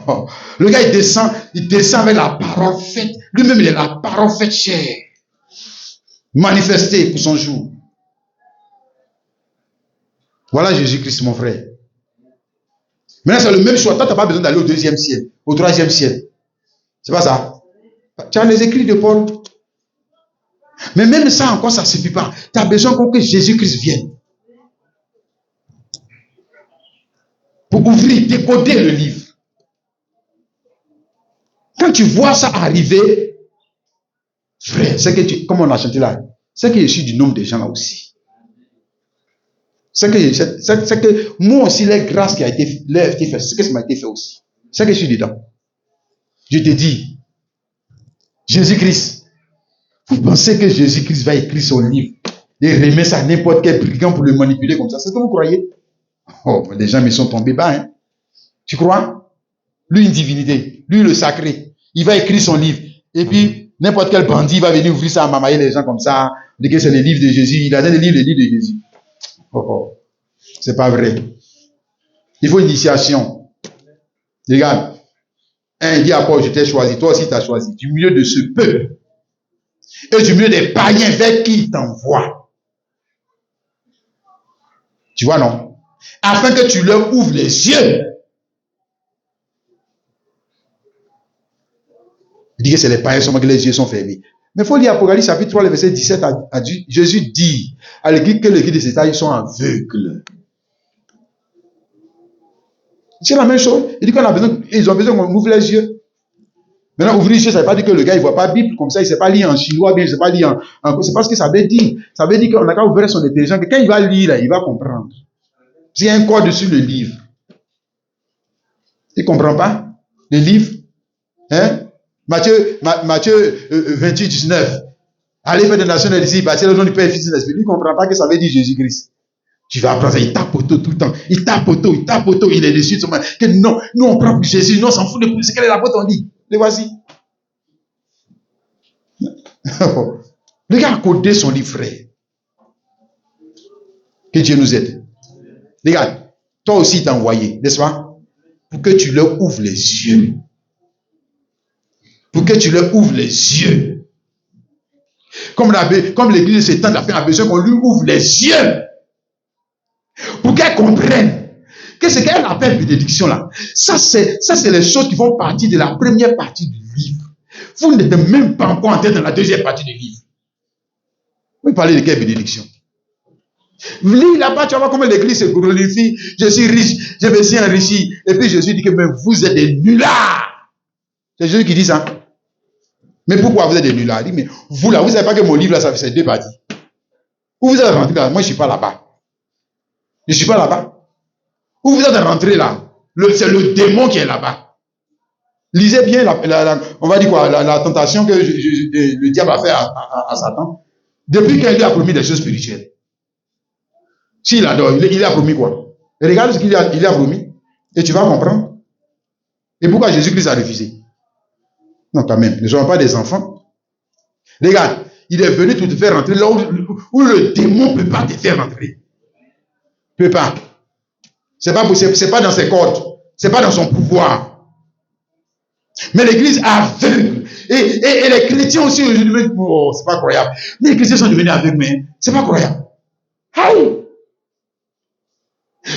Oh, le gars, il descend avec la parole faite. Lui-même, il est la parole faite chair. Manifestée pour son jour. Voilà Jésus-Christ, mon frère. Maintenant, c'est le même choix. Toi, tu n'as pas besoin d'aller au 2e ciel, au 3e ciel. C'est pas ça. Tu as les écrits de Paul. Mais même ça encore, ça ne suffit pas. Tu as besoin encore que Jésus-Christ vienne. Pour ouvrir, décoder le livre. Quand tu vois ça arriver, frère, c'est que tu, comme on a chanté là, c'est que je suis du nombre de gens là aussi. C'est que moi aussi, les grâces qui a été faites, c'est que ça m'a été fait aussi. C'est que je suis dedans. Je te dis, Jésus-Christ, vous pensez que Jésus-Christ va écrire son livre et remettre ça à n'importe quel brigand pour le manipuler comme ça? C'est ce que vous croyez? Oh, mais les gens me sont tombés bas, hein. Tu crois? Lui, une divinité. Lui, le sacré. Il va écrire son livre. Et puis, n'importe quel bandit va venir ouvrir ça, à mamailler les gens comme ça. Dire que c'est le livre de Jésus. Il a donné les livres de Jésus. Oh, oh. C'est pas vrai. Il faut une initiation. Regarde. Un dit à Paul, je t'ai choisi. Toi aussi, tu as choisi. Du milieu de ce peuple. Et du milieu des païens vers qui il t'envoie. Tu vois, non? Afin que tu leur ouvres les yeux. Il dit que c'est les païens seulement que les yeux sont fermés. Mais il faut lire Apocalypse chapitre 3, le verset 17 à Jésus dit à l'église que l'église de ces tailles sont aveugles. C'est la même chose. Il dit qu'on a besoin, ils ont besoin qu'on ouvre les yeux. Maintenant, ouvrir les yeux, ça ne veut pas dire que le gars il ne voit pas la Bible comme ça, il ne sait pas lire en chinois, bien, il ne sait pas lire en c'est pas ce que ça veut dire. Ça veut dire qu'on a qu'à ouvrir son intelligence, que quand il va lire, là, il va comprendre. S'il y a un code sur le livre, il ne comprend pas le livre. Hein? Matthieu 28, 19. Allez faire des nations des disciples, bâtir le nom du Père et Fils et de l'Esprit. Lui ne comprend pas que ça veut dire Jésus-Christ. Tu vas apprendre ça, il tape auto tout le temps. Il tape auto, il est dessus. Que non, nous on prend pour Jésus, nous on s'en fout de ce que les apôtres ont dit. Les voici. Le gars a codé son livre, frère. Que Dieu nous aide. Regarde, toi aussi t'as envoyé, n'est-ce pas? Pour que tu leur ouvres les yeux. Pour que tu leur ouvres les yeux. Comme l'église de ce temps a besoin qu'on lui ouvre les yeux. Pour qu'elle comprenne que ce qu'elle appelle bénédiction là, ça c'est les choses qui font partie de la première partie du livre. Vous n'êtes même pas encore entré dans la deuxième partie du livre. Vous parlez de quelle bénédiction? Lis là-bas, tu vas voir comment l'église se glorifie. Je suis riche, je me suis enrichi. Et puis Jésus dit que mais vous êtes des nullards. C'est Jésus qui dit ça. Mais pourquoi vous êtes des nullards? Il dit, mais vous là, vous ne savez pas que mon livre là, ça fait 2 parties. Où vous êtes rentré là? Moi, je ne suis pas là-bas. Je ne suis pas là-bas. Où vous êtes rentré là? C'est le démon qui est là-bas. Lisez bien, on va dire quoi, la tentation que le diable a fait à Satan. Depuis qu'il lui a promis des choses spirituelles. S'il adore, il a promis quoi? Regarde ce qu'il a promis. Et tu vas comprendre. Et pourquoi Jésus-Christ a refusé? Non, quand même, ne sommes pas des enfants. Regarde, il est venu te faire rentrer là où le démon ne peut pas te faire rentrer. Il ne peut pas. C'est pas possible, c'est pas dans ses cordes. C'est pas dans son pouvoir. Mais l'église aveugle. Et les chrétiens aussi, oh, c'est pas croyable. Mais les chrétiens sont devenus aveugles, mais c'est pas croyable. Aïe!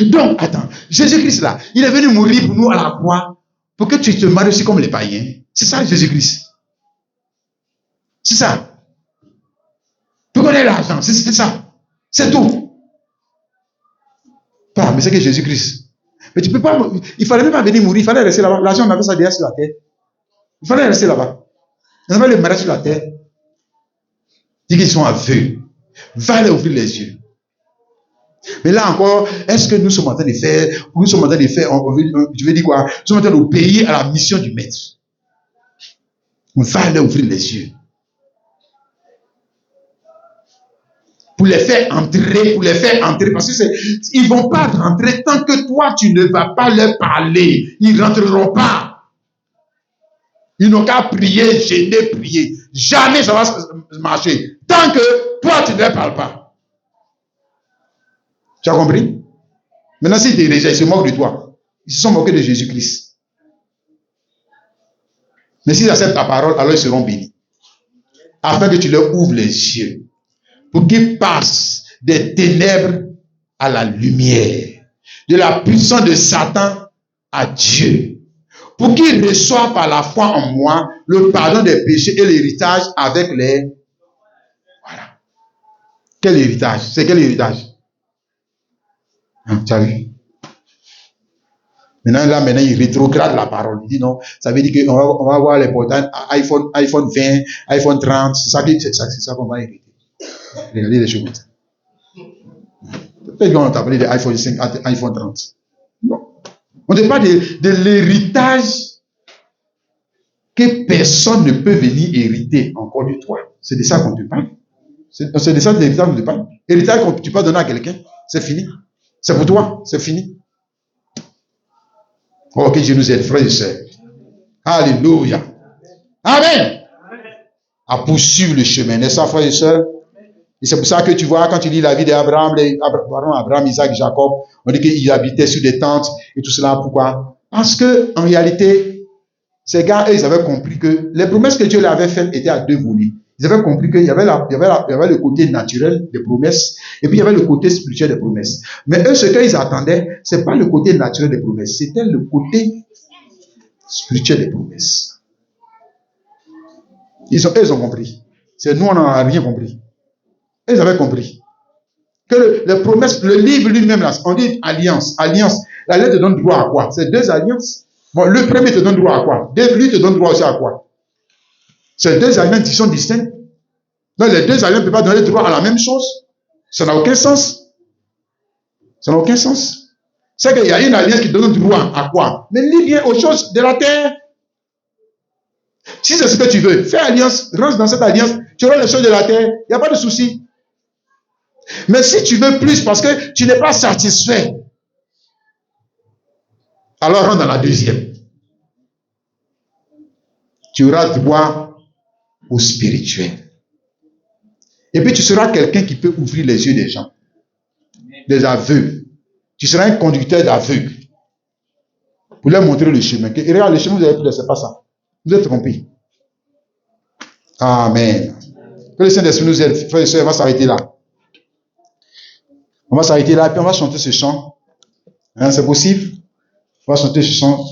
Donc, attends, Jésus-Christ là, il est venu mourir pour nous à la croix, pour que tu te maries aussi comme les païens. C'est ça Jésus-Christ. C'est ça. Tu connais l'argent, c'est ça. C'est tout. Pas, mais c'est que Jésus-Christ. Mais tu peux pas, il fallait même pas venir mourir, il fallait rester là-bas. L'argent, on avait ça derrière sur la terre. Il fallait rester là-bas. On avait le mariage sur la terre. Dis qu'ils sont aveugles. Va leur ouvrir les yeux. Mais là encore, est-ce que nous sommes en train de faire, je veux dire quoi, nous sommes en train d'obéir à la mission du maître. On va leur ouvrir les yeux. Pour les faire entrer, parce qu'ils ne vont pas rentrer tant que toi, tu ne vas pas leur parler. Ils ne rentreront pas. Ils n'ont qu'à prier, gêner, prier. Jamais ça va marcher. Tant que toi, tu ne leur parles pas. Tu as compris? Maintenant, s'ils te rejettent, ils se moquent de toi. Ils se sont moqués de Jésus-Christ. Mais s'ils acceptent ta parole, alors ils seront bénis. Afin que tu leur ouvres les yeux. Pour qu'ils passent des ténèbres à la lumière, de la puissance de Satan à Dieu, pour qu'il reçoive par la foi en moi le pardon des péchés et l'héritage avec les... Voilà. Quel héritage? C'est quel héritage? Tu as vu? Maintenant, il rétrograde la parole. Il dit non, ça veut dire qu'on va avoir les portails iPhone 20, iPhone 30, c'est ça qu'on va hériter. Regardez les choses comme ça. Peut-être qu'on t'a parlé de iPhone 5, iPhone 30. Non. On ne parle pas de l'héritage que personne ne peut venir hériter encore de toi. C'est de ça qu'on te parle. C'est de ça l'héritage qu'on te parle. Héritage que tu peux donner à quelqu'un, c'est fini. C'est pour toi, c'est fini. Oh, que Dieu nous aide, frères et sœurs. Alléluia. Amen. À poursuivre le chemin, n'est-ce pas, frères et sœurs? Et c'est pour ça que tu vois, quand tu lis la vie d'Abraham, Abraham, Isaac, Jacob, on dit qu'ils habitaient sur des tentes et tout cela. Pourquoi? Parce que, en réalité, ces gars, eux, ils avaient compris que les promesses que Dieu leur avait faites étaient à deux volets. Ils avaient compris qu'il y avait le côté naturel des promesses et puis il y avait le côté spirituel des promesses. Mais eux, ce qu'ils attendaient, c'est pas le côté naturel des promesses, c'était le côté spirituel des promesses. Ils ont compris. C'est nous, on n'en a rien compris. Ils avaient compris que les promesses, le livre lui-même, là, on dit alliance. Alliance, la lettre te donne droit à quoi? C'est deux alliances. Bon, le premier te donne droit à quoi? Lui te donne droit aussi à quoi? C'est deux alliances qui sont distinctes. Donc les deux alliances ne peuvent pas donner droit à la même chose. Ça n'a aucun sens. Ça n'a aucun sens. C'est qu'il y a une alliance qui donne droit à quoi? Mais lis bien aux choses de la terre. Si c'est ce que tu veux, fais alliance, rentre dans cette alliance, tu auras les choses de la terre, il n'y a pas de souci. Mais si tu veux plus parce que tu n'es pas satisfait, alors rentre dans la deuxième. Tu auras droit au spirituel. Et puis tu seras quelqu'un qui peut ouvrir les yeux des gens, des aveugles. Tu seras un conducteur d'aveugles pour leur montrer le chemin. Et regarde, le chemin vous avez pris, c'est pas ça. Vous êtes trompés. Amen. Que le Saint-Esprit nous aide. Frères et sœurs, on va s'arrêter là. On va s'arrêter là et puis on va chanter ce chant. Hein, c'est possible? On va chanter ce chant.